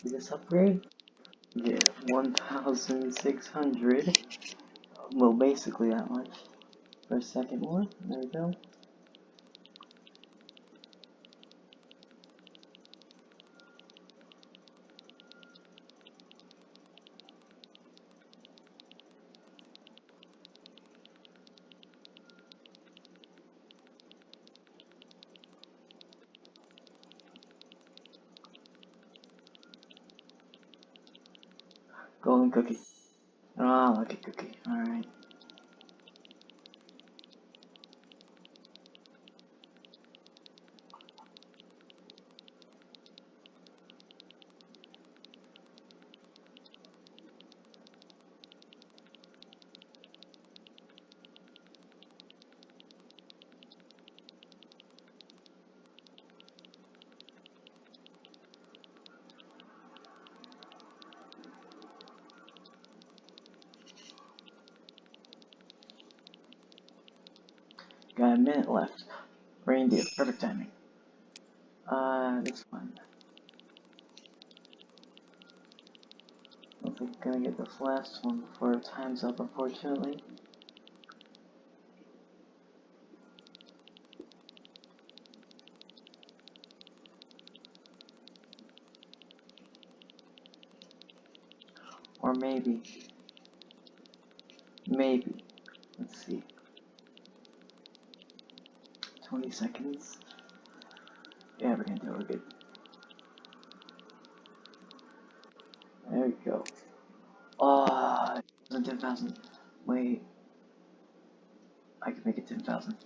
This upgrade? Yeah, 1,600. Well, basically that much. For a second more. There we go. Golden cookie. Ah, lucky cookie. Alright. Got a minute left. Reindeer. Perfect timing. This one. I don't think I'm gonna get this last one before time's up, unfortunately. Or maybe. Maybe. Let's see. 20 seconds. Yeah, we're gonna do it. We're good. There we go. Oh, 10,000. Wait. I can make it 10,000.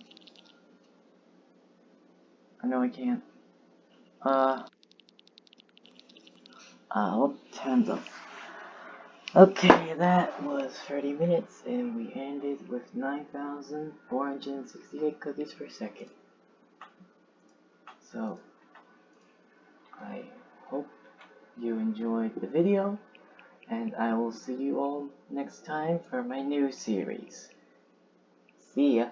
I know I can't. Well, time's up. Okay, that was 30 minutes, and we ended with 9,468 cookies per second. So, I hope you enjoyed the video, and I will see you all next time for my new series. See ya!